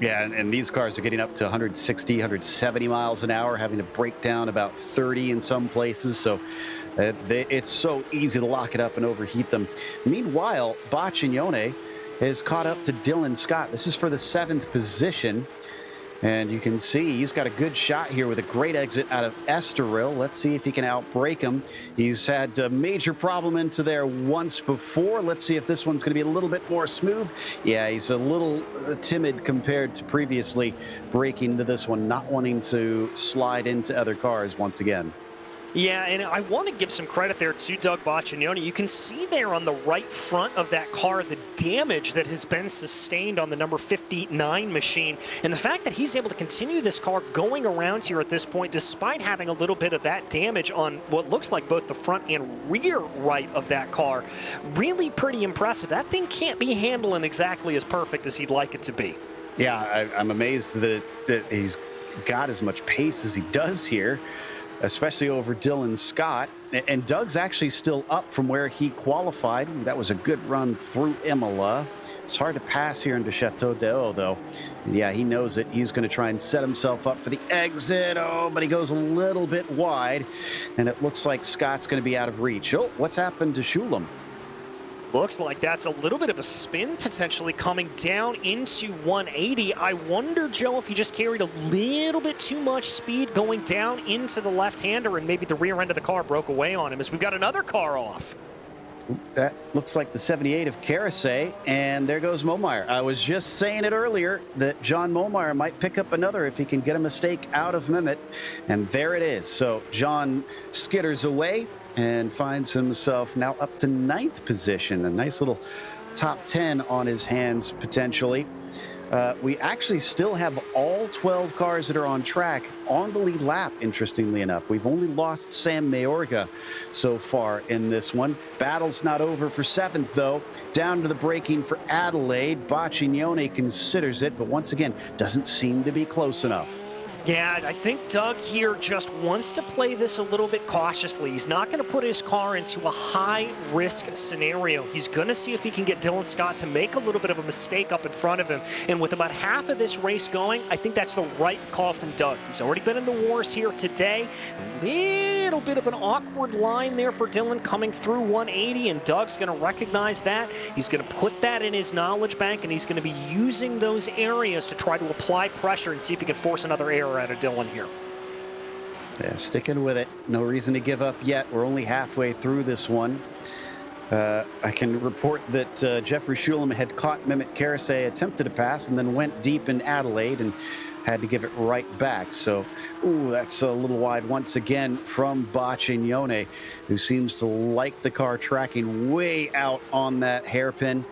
Yeah, and these cars are getting up to 160, 170 miles an hour, having to break down about 30 in some places, so it's so easy to lock it up and overheat them. Meanwhile, Bacignone has caught up to Dylan Scott. This is for the 7th position. And you can see he's got a good shot here with a great exit out of Estoril. Let's see if he can outbrake him. He's had a major problem into there once before. Let's see if this one's going to be a little bit more smooth. Yeah, he's a little timid compared to previously braking into this one, not wanting to slide into other cars once again. Yeah, and I want to give some credit there to Doug Bacignone. You can see there on the right front of that car the damage that has been sustained on the number 59 machine, and the fact that he's able to continue this car going around here at this point despite having a little bit of that damage on what looks like both the front and rear right of that car. Really pretty impressive. That thing can't be handling exactly as perfect as he'd like it to be. Yeah, I'm amazed that he's got as much pace as he does here, especially over Dylan Scott. And Doug's actually still up from where he qualified. That was a good run through Imola. It's hard to pass here into Chateau d'Eau, though. And yeah, he knows it. He's going to try and set himself up for the exit. Oh, but he goes a little bit wide, and it looks like Scott's going to be out of reach. Oh, what's happened to Schulam? Looks like that's a little bit of a spin potentially coming down into 180. I wonder, Joe, if he just carried a little bit too much speed going down into the left-hander and maybe the rear end of the car broke away on him as we've got another car off. That looks like the 78 of Carasay, and there goes Momeyer. I was just saying it earlier that John Momeyer might pick up another if he can get a mistake out of Mehmet, and there it is. So John skitters away and finds himself now up to 9th position. A nice little top 10 on his hands, potentially. We actually still have all 12 cars that are on track on the lead lap, interestingly enough. We've only lost Sam Mayorga so far in this one. Battle's not over for 7th, though. Down to the braking for Adelaide. Bacignone considers it, but once again, doesn't seem to be close enough. Yeah, I think Doug here just wants to play this a little bit cautiously. He's not going to put his car into a high-risk scenario. He's going to see if he can get Dylan Scott to make a little bit of a mistake up in front of him. And with about half of this race going, I think that's the right call from Doug. He's already been in the wars here today. A little bit of an awkward line there for Dylan coming through 180, and Doug's going to recognize that. He's going to put that in his knowledge bank, and he's going to be using those areas to try to apply pressure and see if he can force another error out of Dylan here. Yeah, sticking with it. No reason to give up yet. We're only halfway through this one. I can report that Jeffrey Schulam had caught Mehmet Carasay, attempted to pass, and then went deep in Adelaide and had to give it right back. So, ooh, that's a little wide once again from Bacignone, who seems to like the car tracking way out on that hairpin.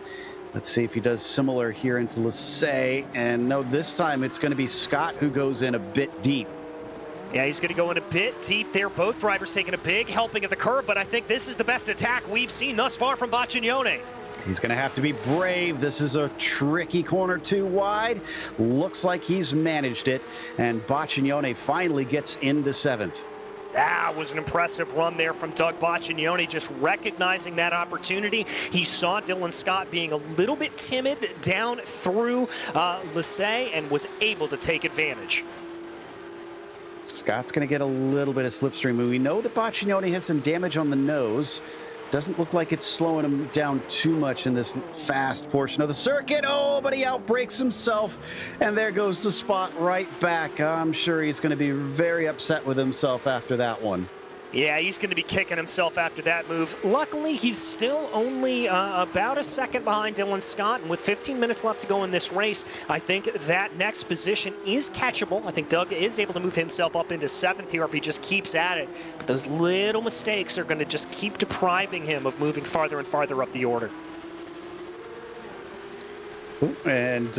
Let's see if he does similar here into Lecce. And no, this time it's going to be Scott who goes in a bit deep. Yeah, he's going to go in a bit deep there. Both drivers taking a big helping at the curb, but I think this is the best attack we've seen thus far from Baccignone. He's going to have to be brave. This is a tricky corner, too wide. Looks like he's managed it, and Baccignone finally gets into 7th. That was an impressive run there from Doug Baccignone, just recognizing that opportunity. He saw Dylan Scott being a little bit timid down through Lissay and was able to take advantage. Scott's going to get a little bit of slipstream. We know that Baccignone has some damage on the nose. Doesn't look like it's slowing him down too much in this fast portion of the circuit. Oh, but he outbrakes himself, and there goes the spot right back. I'm sure he's going to be very upset with himself after that one. Yeah, he's going to be kicking himself after that move. Luckily, he's still only about a second behind Dylan Scott, and with 15 minutes left to go in this race, I think that next position is catchable. I think Doug is able to move himself up into 7th here if he just keeps at it. But those little mistakes are going to just keep depriving him of moving farther and farther up the order. And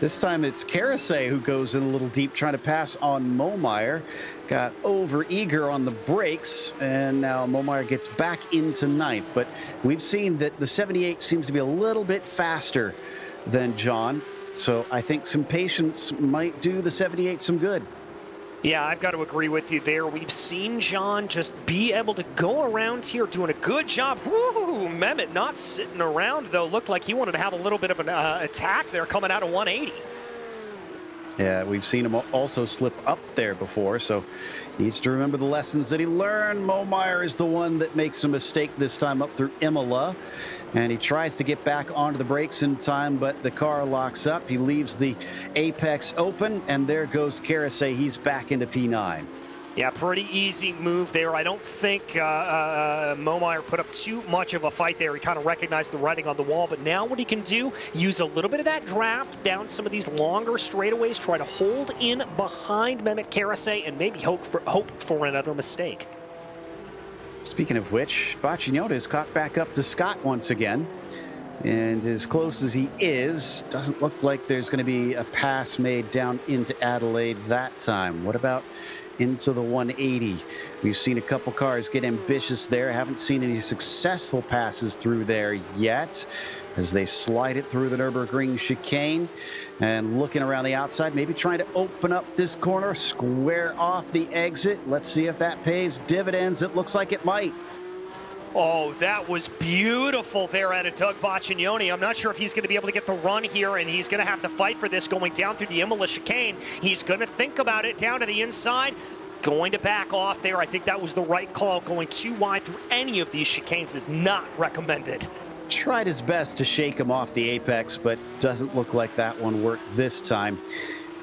this time it's Karasay who goes in a little deep, trying to pass on Momeyer. Got over eager on the brakes, and now Momeyer gets back into 9th. But we've seen that the 78 seems to be a little bit faster than John. So I think some patience might do the 78 some good. Yeah, I've got to agree with you there. We've seen John just be able to go around here doing a good job. Woo, Mehmet not sitting around, though. Looked like he wanted to have a little bit of an attack there coming out of 180. Yeah, we've seen him also slip up there before, so he needs to remember the lessons that he learned. Momeyer is the one that makes a mistake this time up through Imola, and he tries to get back onto the brakes in time, but the car locks up. He leaves the apex open, and there goes Karasay. He's back into P9. Yeah, pretty easy move there. I don't think Momeyer put up too much of a fight there. He kind of recognized the writing on the wall, but now what he can do, use a little bit of that draft down some of these longer straightaways, try to hold in behind Mehmet Karasay, and maybe hope for another mistake. Speaking of which, Baccignone is caught back up to Scott once again. And as close as he is, doesn't look like there's going to be a pass made down into Adelaide that time. What about into the 180? We've seen a couple cars get ambitious there. Haven't seen any successful passes through there yet as they slide it through the Nürburgring chicane. And looking around the outside, maybe trying to open up this corner, square off the exit. Let's see if that pays dividends. It looks like it might. Oh, that was beautiful there out of Doug Baccignone. I'm not sure if he's going to be able to get the run here, and he's going to have to fight for this going down through the Imola chicane. He's going to think about it down to the inside, going to back off there. I think that was the right call. Going too wide through any of these chicanes is not recommended. Tried his best to shake him off the apex, but doesn't look like that one worked this time.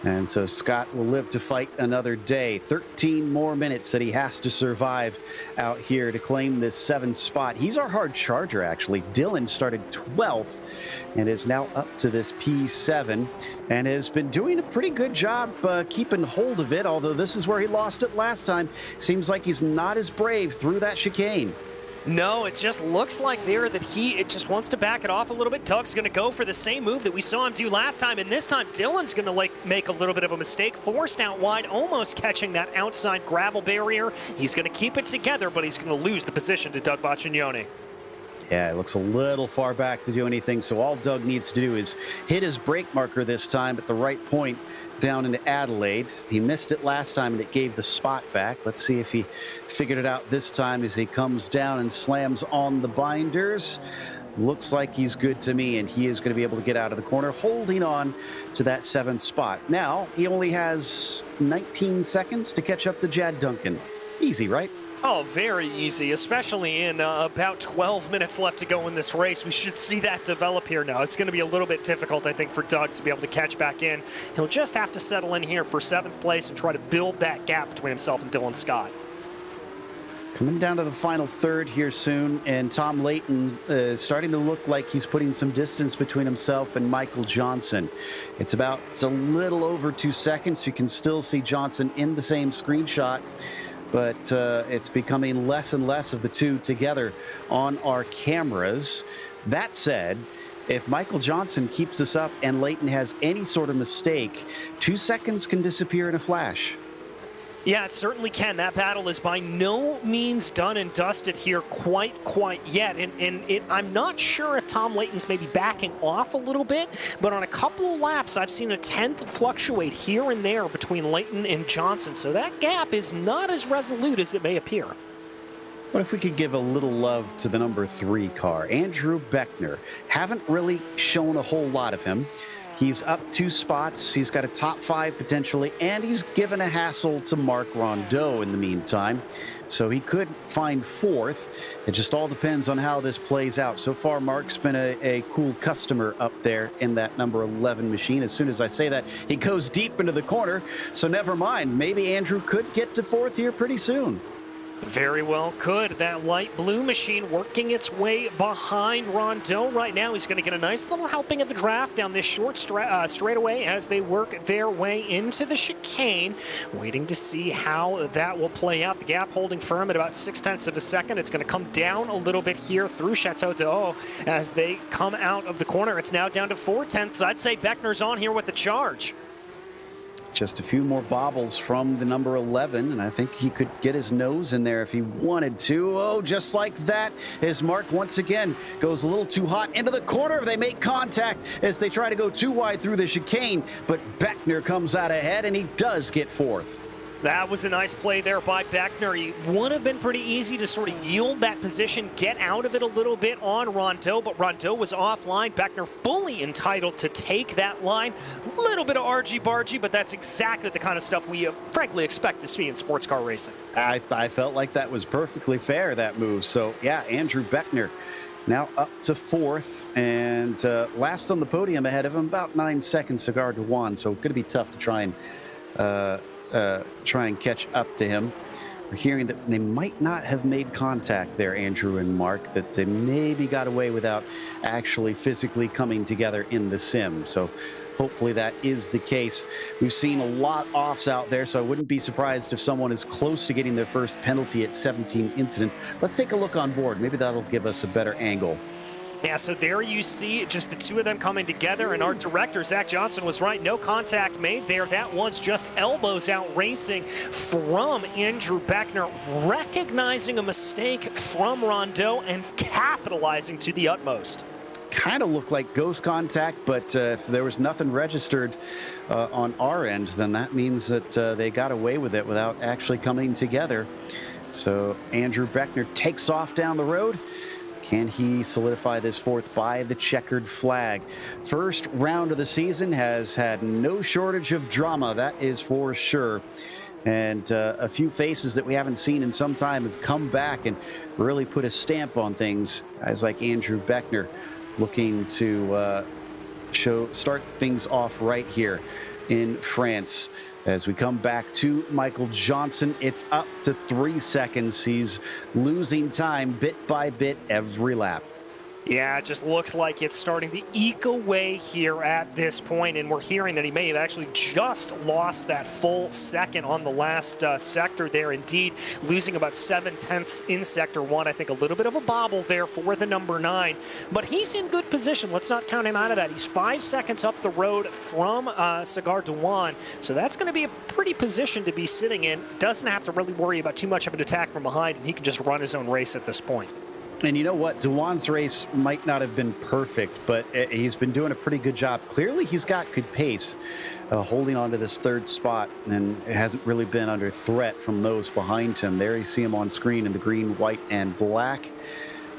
And so Scott will live to fight another day. 13 more minutes that he has to survive out here to claim this 7th spot. He's our hard charger, actually. Dylan started 12th and is now up to this P7 and has been doing a pretty good job keeping hold of it, although this is where he lost it last time. Seems like he's not as brave through that chicane. No, it just looks like there that he just wants to back it off a little bit. Doug's going to go for the same move that we saw him do last time, and this time Dylan's going to make a little bit of a mistake, forced out wide, almost catching that outside gravel barrier. He's going to keep it together, but he's going to lose the position to Doug Baccignone. Yeah, it looks a little far back to do anything, so all Doug needs to do is hit his brake marker this time at the right point down into Adelaide. He missed it last time and it gave the spot back. Let's see if he figured it out this time as he comes down and slams on the binders. Looks like he's good to me, and he is going to be able to get out of the corner, holding on to that 7th spot. Now, he only has 19 seconds to catch up to Jad Duncan. Easy, right? Oh, very easy, especially in about 12 minutes left to go in this race. We should see that develop here now. It's going to be a little bit difficult, I think, for Doug to be able to catch back in. He'll just have to settle in here for 7th place and try to build that gap between himself and Dylan Scott. Coming down to the final third here soon, and Tom Layton is starting to look like he's putting some distance between himself and Michael Johnson. It's a little over 2 seconds. You can still see Johnson in the same screenshot, but it's becoming less and less of the two together on our cameras. That said, if Michael Johnson keeps this up and Layton has any sort of mistake, 2 seconds can disappear in a flash. Yeah, it certainly can. That battle is by no means done and dusted here quite yet. I'm not sure if Tom Layton's maybe backing off a little bit, but on a couple of laps, I've seen a tenth fluctuate here and there between Layton and Johnson. So that gap is not as resolute as it may appear. What if we could give a little love to the number 3 car, Andrew Beckner? Haven't really shown a whole lot of him. He's up 2 spots. He's got a top 5 potentially, and he's given a hassle to Mark Rondeau in the meantime. So he could find 4th. It just all depends on how this plays out. So far, Mark's been a cool customer up there in that number 11 machine. As soon as I say that, he goes deep into the corner. So never mind. Maybe Andrew could get to 4th here pretty soon. Very well could. That light blue machine working its way behind Rondeau right now. He's going to get a nice little helping at the draft down this short straightaway as they work their way into the chicane. Waiting to see how that will play out. The gap holding firm at about 0.6 of a second. It's going to come down a little bit here through Chateau d'Eau as they come out of the corner. It's now down to 0.4. I'd say Beckner's on here with the charge. Just a few more bobbles from the number 11, and I think he could get his nose in there if he wanted to. Oh, just like that, as Mark once again goes a little too hot into the corner. They make contact as they try to go too wide through the chicane, but Beckner comes out ahead, and he does get 4th. That was a nice play there by Beckner. He would have been pretty easy to sort of yield that position, get out of it a little bit on Rondeau, but Rondeau was offline. Beckner fully entitled to take that line. A little bit of argy-bargy, but that's exactly the kind of stuff we frankly expect to see in sports car racing. I felt like that was perfectly fair, that move. So, yeah, Andrew Beckner now up to 4th and last on the podium ahead of him, about 9 seconds, Cigar to Juan. So going to be tough to try and catch up to him. We're hearing that they might not have made contact there, Andrew and Mark, that they maybe got away without actually physically coming together in the sim. So hopefully that is the case. We've seen a lot offs out there, so I wouldn't be surprised if someone is close to getting their first penalty at 17 incidents. Let's take a look on board. Maybe that'll give us a better angle. Yeah, so there you see just the two of them coming together, and our director, Zach Johnson, was right. No contact made there. That was just elbows out racing from Andrew Beckner, recognizing a mistake from Rondeau and capitalizing to the utmost. Kind of looked like ghost contact, but if there was nothing registered on our end, then that means that they got away with it without actually coming together. So Andrew Beckner takes off down the road. Can he solidify this 4th by the checkered flag? First round of the season has had no shortage of drama, that is for sure. And a few faces that we haven't seen in some time have come back and really put a stamp on things. Guys like Andrew Beckner looking to start things off right here in France. As we come back to Michael Johnson, it's up to 3 seconds. He's losing time bit by bit every lap. Yeah, it just looks like it's starting to eke away here at this point, and we're hearing that he may have actually just lost that full second on the last sector there. Indeed, losing about 7/10 in Sector 1. I think a little bit of a bobble there for the number 9, but he's in good position. Let's not count him out of that. He's 5 seconds up the road from Cigar de Juan, so that's going to be a pretty position to be sitting in. Doesn't have to really worry about too much of an attack from behind, and he can just run his own race at this point. And you know what? DeJuan's race might not have been perfect, but he's been doing a pretty good job. Clearly, he's got good pace, holding on to this 3rd spot, and it hasn't really been under threat from those behind him. There you see him on screen in the green, white, and black.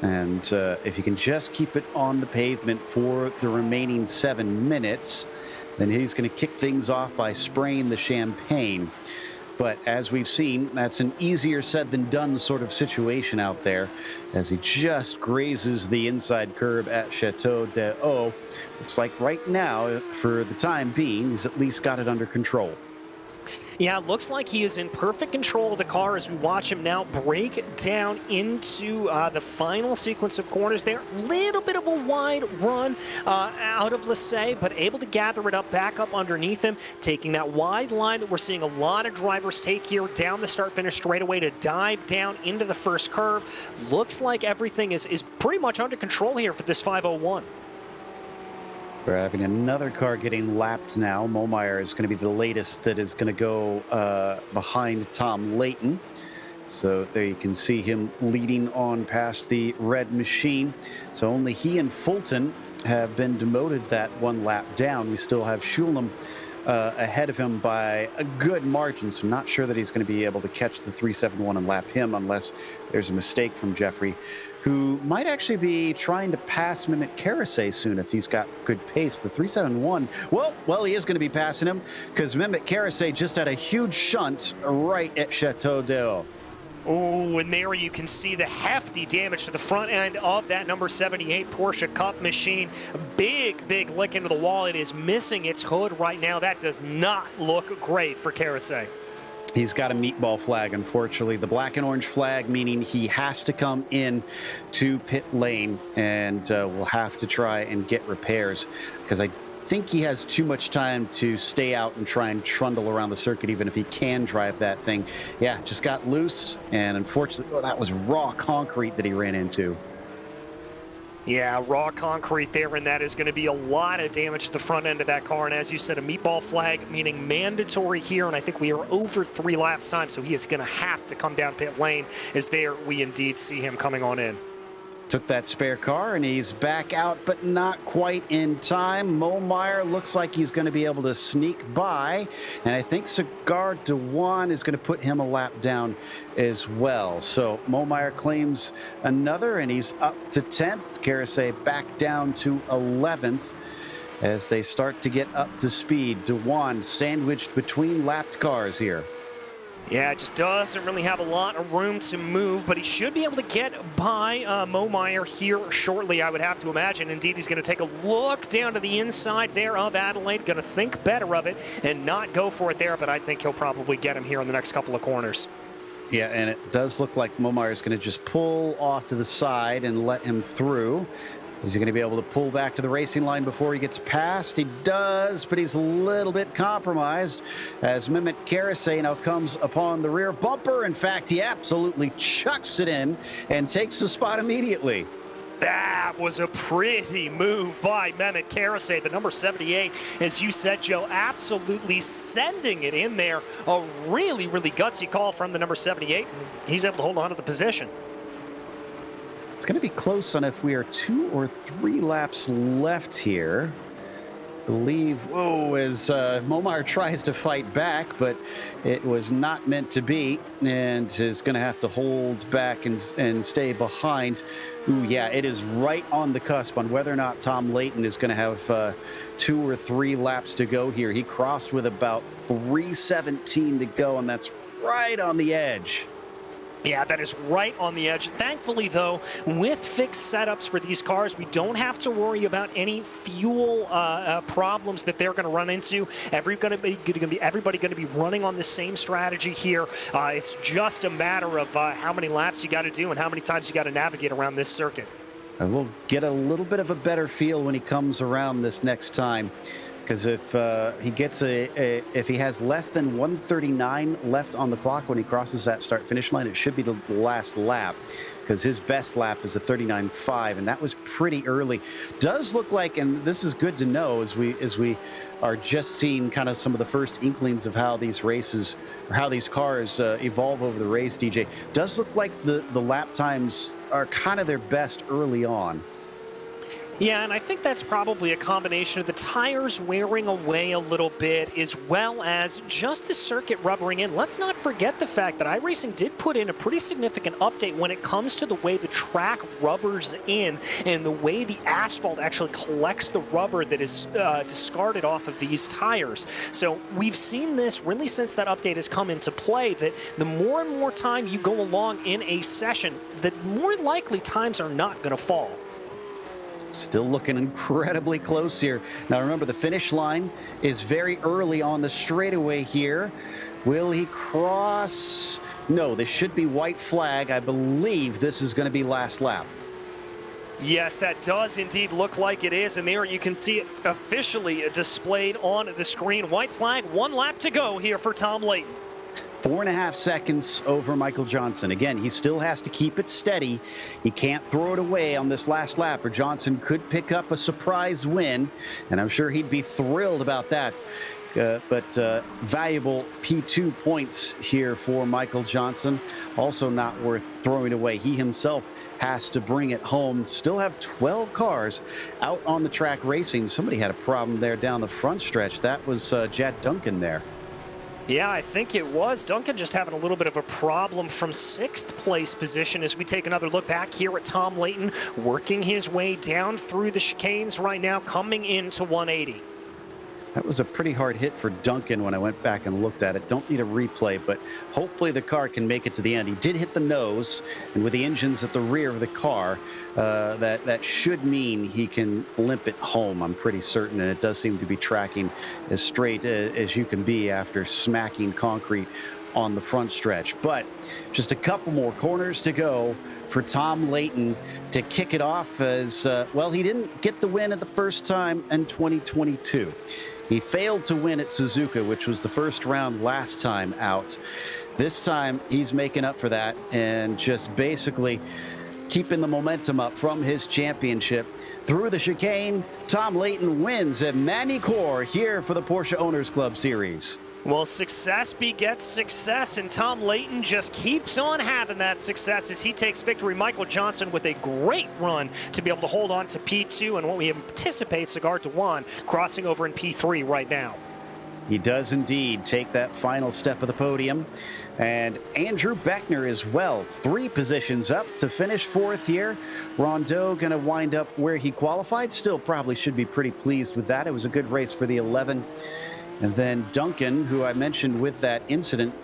And if you can just keep it on the pavement for the remaining 7 minutes, then he's going to kick things off by spraying the champagne. But as we've seen, that's an easier said than done sort of situation out there as he just grazes the inside curb at Chateau d'Eau. Looks like right now, for the time being, he's at least got it under control. Yeah, it looks like he is in perfect control of the car as we watch him now break down into the final sequence of corners there. Little bit of a wide run out of Lassay, but able to gather it up back up underneath him, taking that wide line that we're seeing a lot of drivers take here down the start-finish straightaway to dive down into the first curve. Looks like everything is pretty much under control here for this 501. We're having another car getting lapped now. Momeyer is going to be the latest that is going to go behind Tom Layton. So there you can see him leading on past the red machine. So only he and Fulton have been demoted that one lap down. We still have Schulem ahead of him by a good margin. So not sure that he's going to be able to catch the 371 and lap him unless there's a mistake from Jeffrey, who might actually be trying to pass Magny-Cours soon if he's got good pace. The 371, well, he is going to be passing him because Magny-Cours just had a huge shunt right at Chateau d'Eau. Oh, and there you can see the hefty damage to the front end of that number 78 Porsche Cup machine. Big, big lick into the wall. It is missing its hood right now. That does not look great for Carasay. He's got a meatball flag, unfortunately. The black and orange flag, meaning he has to come in to pit lane, and will have to try and get repairs because I think he has too much time to stay out and try and trundle around the circuit, even if he can drive that thing. Yeah, just got loose, and unfortunately, that was raw concrete that he ran into. Yeah, raw concrete there, and that is going to be a lot of damage to the front end of that car. And as you said, a meatball flag, meaning mandatory here, and I think we are over 3 laps time, so he is going to have to come down pit lane, as there we indeed see him coming on in. Took that spare car, and he's back out, but not quite in time. Momeyer looks like he's going to be able to sneak by, and I think Cigar Dewan is going to put him a lap down as well. So Momeyer claims another, and he's up to 10th. Carasay back down to 11th as they start to get up to speed. Dewan sandwiched between lapped cars here. Yeah, it just doesn't really have a lot of room to move, but he should be able to get by Momeyer here shortly, I would have to imagine. Indeed, he's going to take a look down to the inside there of Adelaide, going to think better of it and not go for it there, but I think he'll probably get him here in the next couple of corners. Yeah, and it does look like Momeyer is going to just pull off to the side and let him through. Is he going to be able to pull back to the racing line before he gets past? He does, but he's a little bit compromised as Magny-Cours now comes upon the rear bumper. In fact, he absolutely chucks it in and takes the spot immediately. That was a pretty move by Magny-Cours, the number 78, as you said, Joe, absolutely sending it in there. A really, really gutsy call from the number 78, and he's able to hold on to the position. It's going to be close on if we are 2 or 3 laps left here. I believe, as Momeyer tries to fight back, but it was not meant to be, and is going to have to hold back and stay behind. Ooh, yeah, it is right on the cusp on whether or not Tom Layton is going to have 2 or 3 laps to go here. He crossed with about 3:17 to go, and that's right on the edge. Yeah, that is right on the edge. Thankfully, though, with fixed setups for these cars, we don't have to worry about any fuel problems that they're going to run into. Everybody going to be running on the same strategy here. It's just a matter of how many laps you got to do and how many times you got to navigate around this circuit. And we'll get a little bit of a better feel when he comes around this next time. Because if he gets if he has less than 1:39 left on the clock when he crosses that start-finish line, it should be the last lap. Because his best lap is a 39.5, and that was pretty early. Does look like, and this is good to know as we are just seeing kind of some of the first inklings of how these races or how these cars evolve over the race. DJ, does look like the lap times are kind of their best early on. Yeah, and I think that's probably a combination of the tires wearing away a little bit as well as just the circuit rubbering in. Let's not forget the fact that iRacing did put in a pretty significant update when it comes to the way the track rubbers in and the way the asphalt actually collects the rubber that is discarded off of these tires. So we've seen this really since that update has come into play, that the more and more time you go along in a session, the more likely times are not going to fall. Still looking incredibly close here. Now remember, the finish line is very early on the straightaway here. Will he cross? No, this should be white flag. I believe this is going to be last lap. Yes, that does indeed look like it is, and there you can see it officially displayed on the screen. White flag, 1 lap to go here for Tom Layton. 4.5 seconds over Michael Johnson. Again, he still has to keep it steady. He can't throw it away on this last lap, or Johnson could pick up a surprise win, and I'm sure he'd be thrilled about that. But valuable P2 points here for Michael Johnson. Also not worth throwing away. He himself has to bring it home. Still have 12 cars out on the track racing. Somebody had a problem there down the front stretch. That was Jad Duncan there. Yeah, I think it was. Duncan just having a little bit of a problem from 6th place position as we take another look back here at Tom Layton, working his way down through the chicanes right now, coming into 180. That was a pretty hard hit for Duncan when I went back and looked at it. Don't need a replay, but hopefully the car can make it to the end. He did hit the nose, and with the engines at the rear of the car, that should mean he can limp it home, I'm pretty certain, and it does seem to be tracking as straight as you can be after smacking concrete on the front stretch. But just a couple more corners to go for Tom Layton to kick it off as, well, he didn't get the win at the first time in 2022. He failed to win at Suzuka, which was the first round last time out. This time, he's making up for that and just basically keeping the momentum up from his championship. Through the chicane, Tom Layton wins at Magny-Cours here for the Porsche Owners Club Series. Well, success begets success, and Tom Layton just keeps on having that success as he takes victory. Michael Johnson with a great run to be able to hold on to P2 and what we anticipate Cigar de Juan crossing over in P3 right now. He does indeed take that final step of the podium. And Andrew Beckner as well, 3 positions up to finish 4th here. Rondeau going to wind up where he qualified. Still probably should be pretty pleased with that. It was a good race for the 11. And then Duncan, who I mentioned with that incident,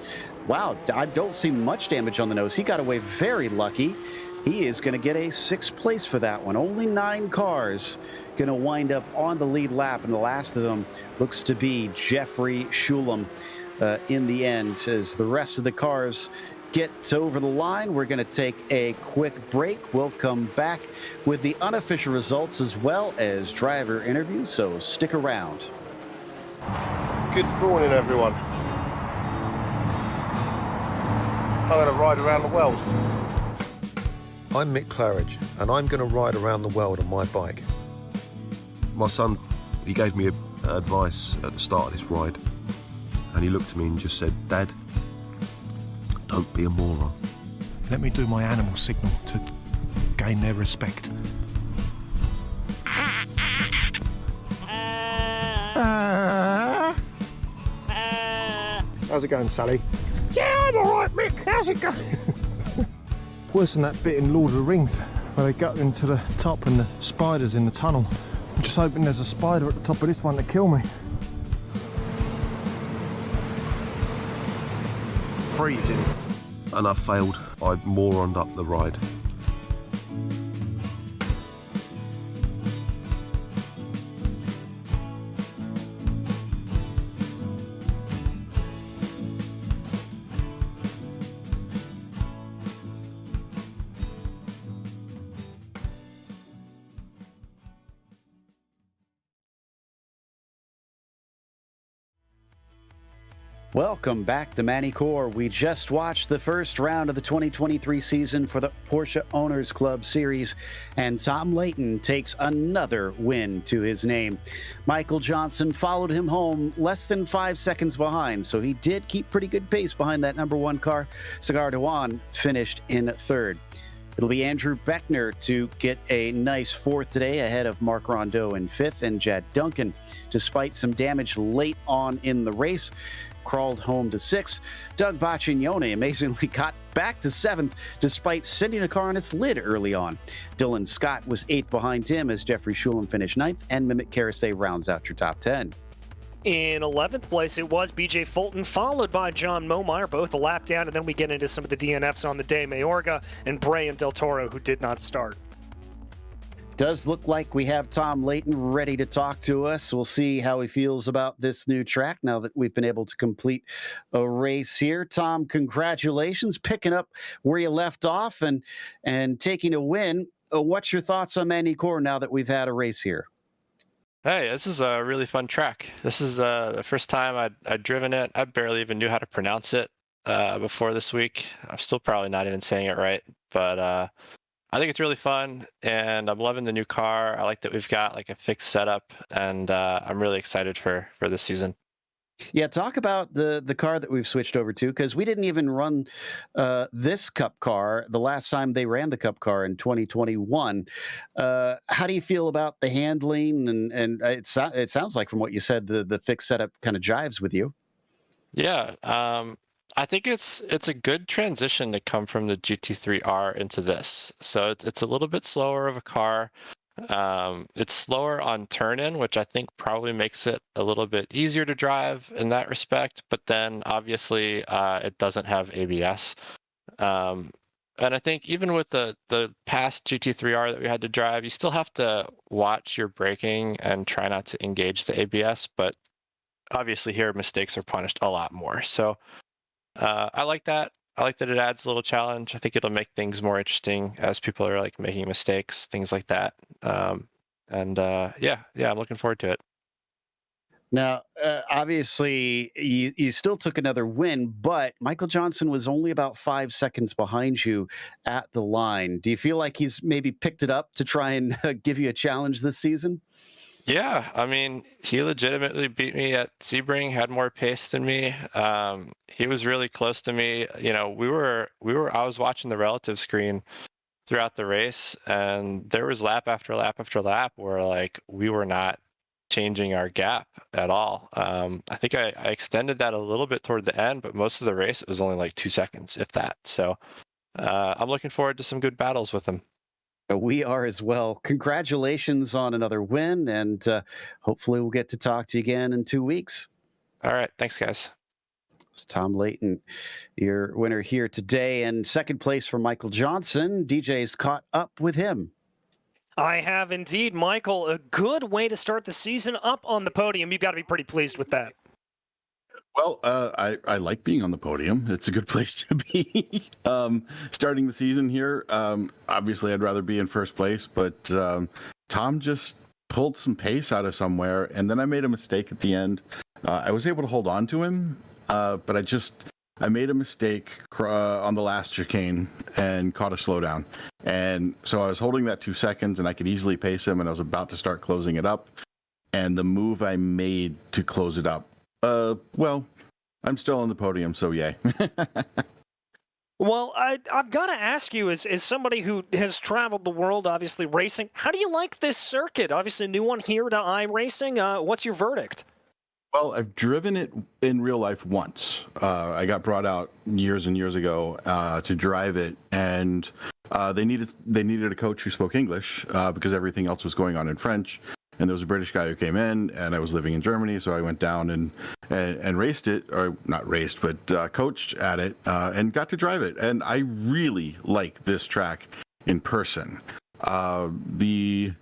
wow, I don't see much damage on the nose. He got away very lucky. He is going to get a 6th place for that one. Only 9 cars going to wind up on the lead lap, and the last of them looks to be Jeffrey Shulam in the end. As the rest of the cars get over the line, we're going to take a quick break. We'll come back with the unofficial results as well as driver interviews, so stick around. Good morning, everyone. I'm going to ride around the world. I'm Mick Claridge, and I'm going to ride around the world on my bike. My son, he gave me advice at the start of this ride, and he looked at me and just said, "Dad, don't be a moron." Let me do my animal signal to gain their respect. How's it going, Sally? Yeah, I'm alright, Mick. How's it going? Worse than that bit in Lord of the Rings where they got into the top and the spiders in the tunnel. I'm just hoping there's a spider at the top of this one to kill me. Freezing. And I failed. I moroned up the ride. Welcome back to Magny-Cours. We just watched the first round of the 2023 season for the Porsche Owners Club Series, and Tom Layton takes another win to his name. Michael Johnson followed him home less than 5 seconds behind, so he did keep pretty good pace behind that number 1 car. Cigar de Juan finished in 3rd. It'll be Andrew Beckner to get a nice 4th today ahead of Mark Rondeau in 5th, and Jad Duncan, despite some damage late on in the race, crawled home to 6th. Doug Baccignone amazingly got back to 7th despite sending a car on its lid early on. Dylan Scott was 8th behind him as Jeffrey Shulam finished 9th, and Mehmet Karasay rounds out your top 10. In 11th place, it was BJ Fulton, followed by John Momeyer, both a lap down, and then we get into some of the DNFs on the day. Mayorga and Bray and Del Toro, who did not start. Does look like we have Tom Layton ready to talk to us. We'll see how he feels about this new track now that we've been able to complete a race here. Tom, congratulations picking up where you left off and taking a win. What's your thoughts on Magny-Cours now that we've had a race here? Hey, this is a really fun track. This is the first time I'd driven it. I barely even knew how to pronounce it. before this week. I'm still probably not even saying it right, but I think it's really fun, and I'm loving the new car. I like that we've got like a fixed setup, and I'm really excited for this season. Yeah, talk about the car that we've switched over to, because we didn't even run this Cup car the last time they ran the Cup car in 2021. How do you feel about the handling? And it sounds like from what you said, the fixed setup kind of jives with you. Yeah, I think it's a good transition to come from the GT3R into this. So it's a little bit slower of a car. It's slower on turn-in, which I think probably makes it a little bit easier to drive in that respect. But then obviously it doesn't have ABS. And I think even with the past GT3R that we had to drive, you still have to watch your braking and try not to engage the ABS. But obviously here mistakes are punished a lot more. So I like that. I like that it adds a little challenge. I think it'll make things more interesting as people are like making mistakes, things like that. Yeah, I'm looking forward to it. Now, obviously, you still took another win, but Michael Johnson was only about 5 seconds behind you at the line. Do you feel like he's maybe picked it up to try and give you a challenge this season? Yeah, I mean, he legitimately beat me at Sebring, had more pace than me. He was really close to me. You know, I was watching the relative screen throughout the race, and there was lap after lap after lap where like we were not changing our gap at all. I think I extended that a little bit toward the end, but most of the race it was only like 2 seconds, if that. So I'm looking forward to some good battles with him. We are as well. Congratulations on another win, and hopefully we'll get to talk to you again in 2 weeks. All right, thanks, guys. It's Tom Layton, your winner here today, and second place for Michael Johnson. DJ's caught up with him. I have indeed, Michael. A good way to start the season up on the podium. You've got to be pretty pleased with that. Well, I like being on the podium. It's a good place to be. Starting the season here, obviously I'd rather be in first place, but Tom just pulled some pace out of somewhere, and then I made a mistake at the end. I was able to hold on to him, but I made a mistake on the last chicane and caught a slowdown. And so I was holding that 2 seconds, and I could easily pace him, and I was about to start closing it up. And the move I made to close it up, well, I'm still on the podium, so yay. Well, I've got to ask you, as somebody who has traveled the world, obviously racing, how do you like this circuit? Obviously a new one here to iRacing. What's your verdict? Well, I've driven it in real life once. I got brought out years and years ago to drive it, and they needed a coach who spoke English because everything else was going on in French. And there was a British guy who came in, and I was living in Germany, so I went down and raced it, or not raced, but coached at it, and got to drive it. And I really like this track in person. The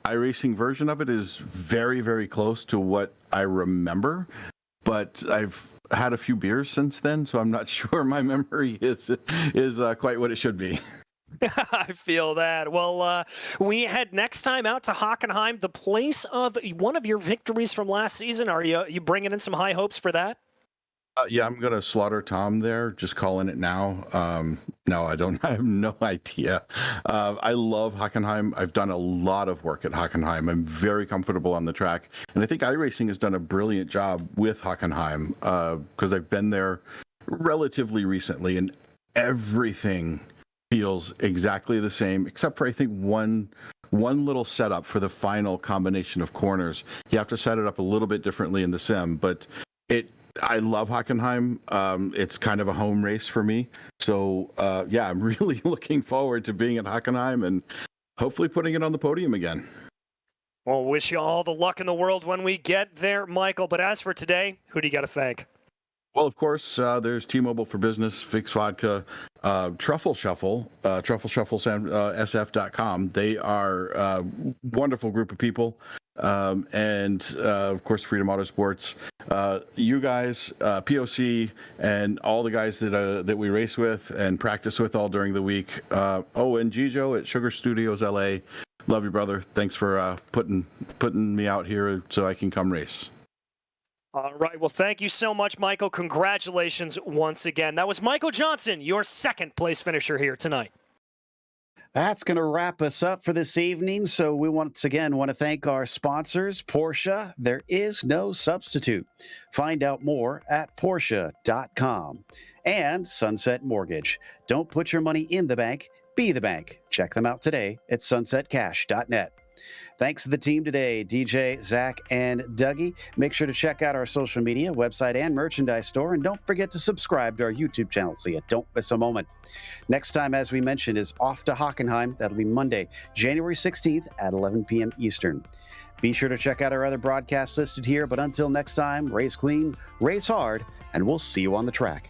iRacing version of it is very, very close to what I remember, but I've had a few beers since then, so I'm not sure my memory is quite what it should be. I feel that. Well, we head next time out to Hockenheim, the place of one of your victories from last season. Are you bringing in some high hopes for that? Yeah, I'm going to slaughter Tom there, just calling it now. No, I have no idea. I love Hockenheim. I've done a lot of work at Hockenheim. I'm very comfortable on the track. And I think iRacing has done a brilliant job with Hockenheim because I've been there relatively recently, and everything feels exactly the same, except for I think one little setup for the final combination of corners. You have to set it up a little bit differently in the sim, but I love Hockenheim. It's kind of a home race for me. So yeah, I'm really looking forward to being at Hockenheim and hopefully putting it on the podium again. Well, wish you all the luck in the world when we get there, Michael. But as for today, who do you got to thank? Well, of course, there's T-Mobile for Business, Fix Vodka, Truffle Shuffle, truffleshufflesf.com. They are a wonderful group of people. And of course, Freedom Autosports. You guys, POC, and all the guys that we race with and practice with all during the week. And Gijo at Sugar Studios LA. Love you, brother. Thanks for putting me out here so I can come race. All right. Well, thank you so much, Michael. Congratulations once again. That was Michael Johnson, your second place finisher here tonight. That's going to wrap us up for this evening. So we once again want to thank our sponsors, Porsche. There is no substitute. Find out more at Porsche.com. And Sunset Mortgage. Don't put your money in the bank, be the bank. Check them out today at sunsetcash.net. Thanks to the team today, DJ, Zach, and Dougie. Make sure to check out our social media, website, and merchandise store. And don't forget to subscribe to our YouTube channel so you don't miss a moment. Next time, as we mentioned, is Off to Hockenheim. That'll be Monday, January 16th at 11 p.m. Eastern. Be sure to check out our other broadcasts listed here. But until next time, race clean, race hard, and we'll see you on the track.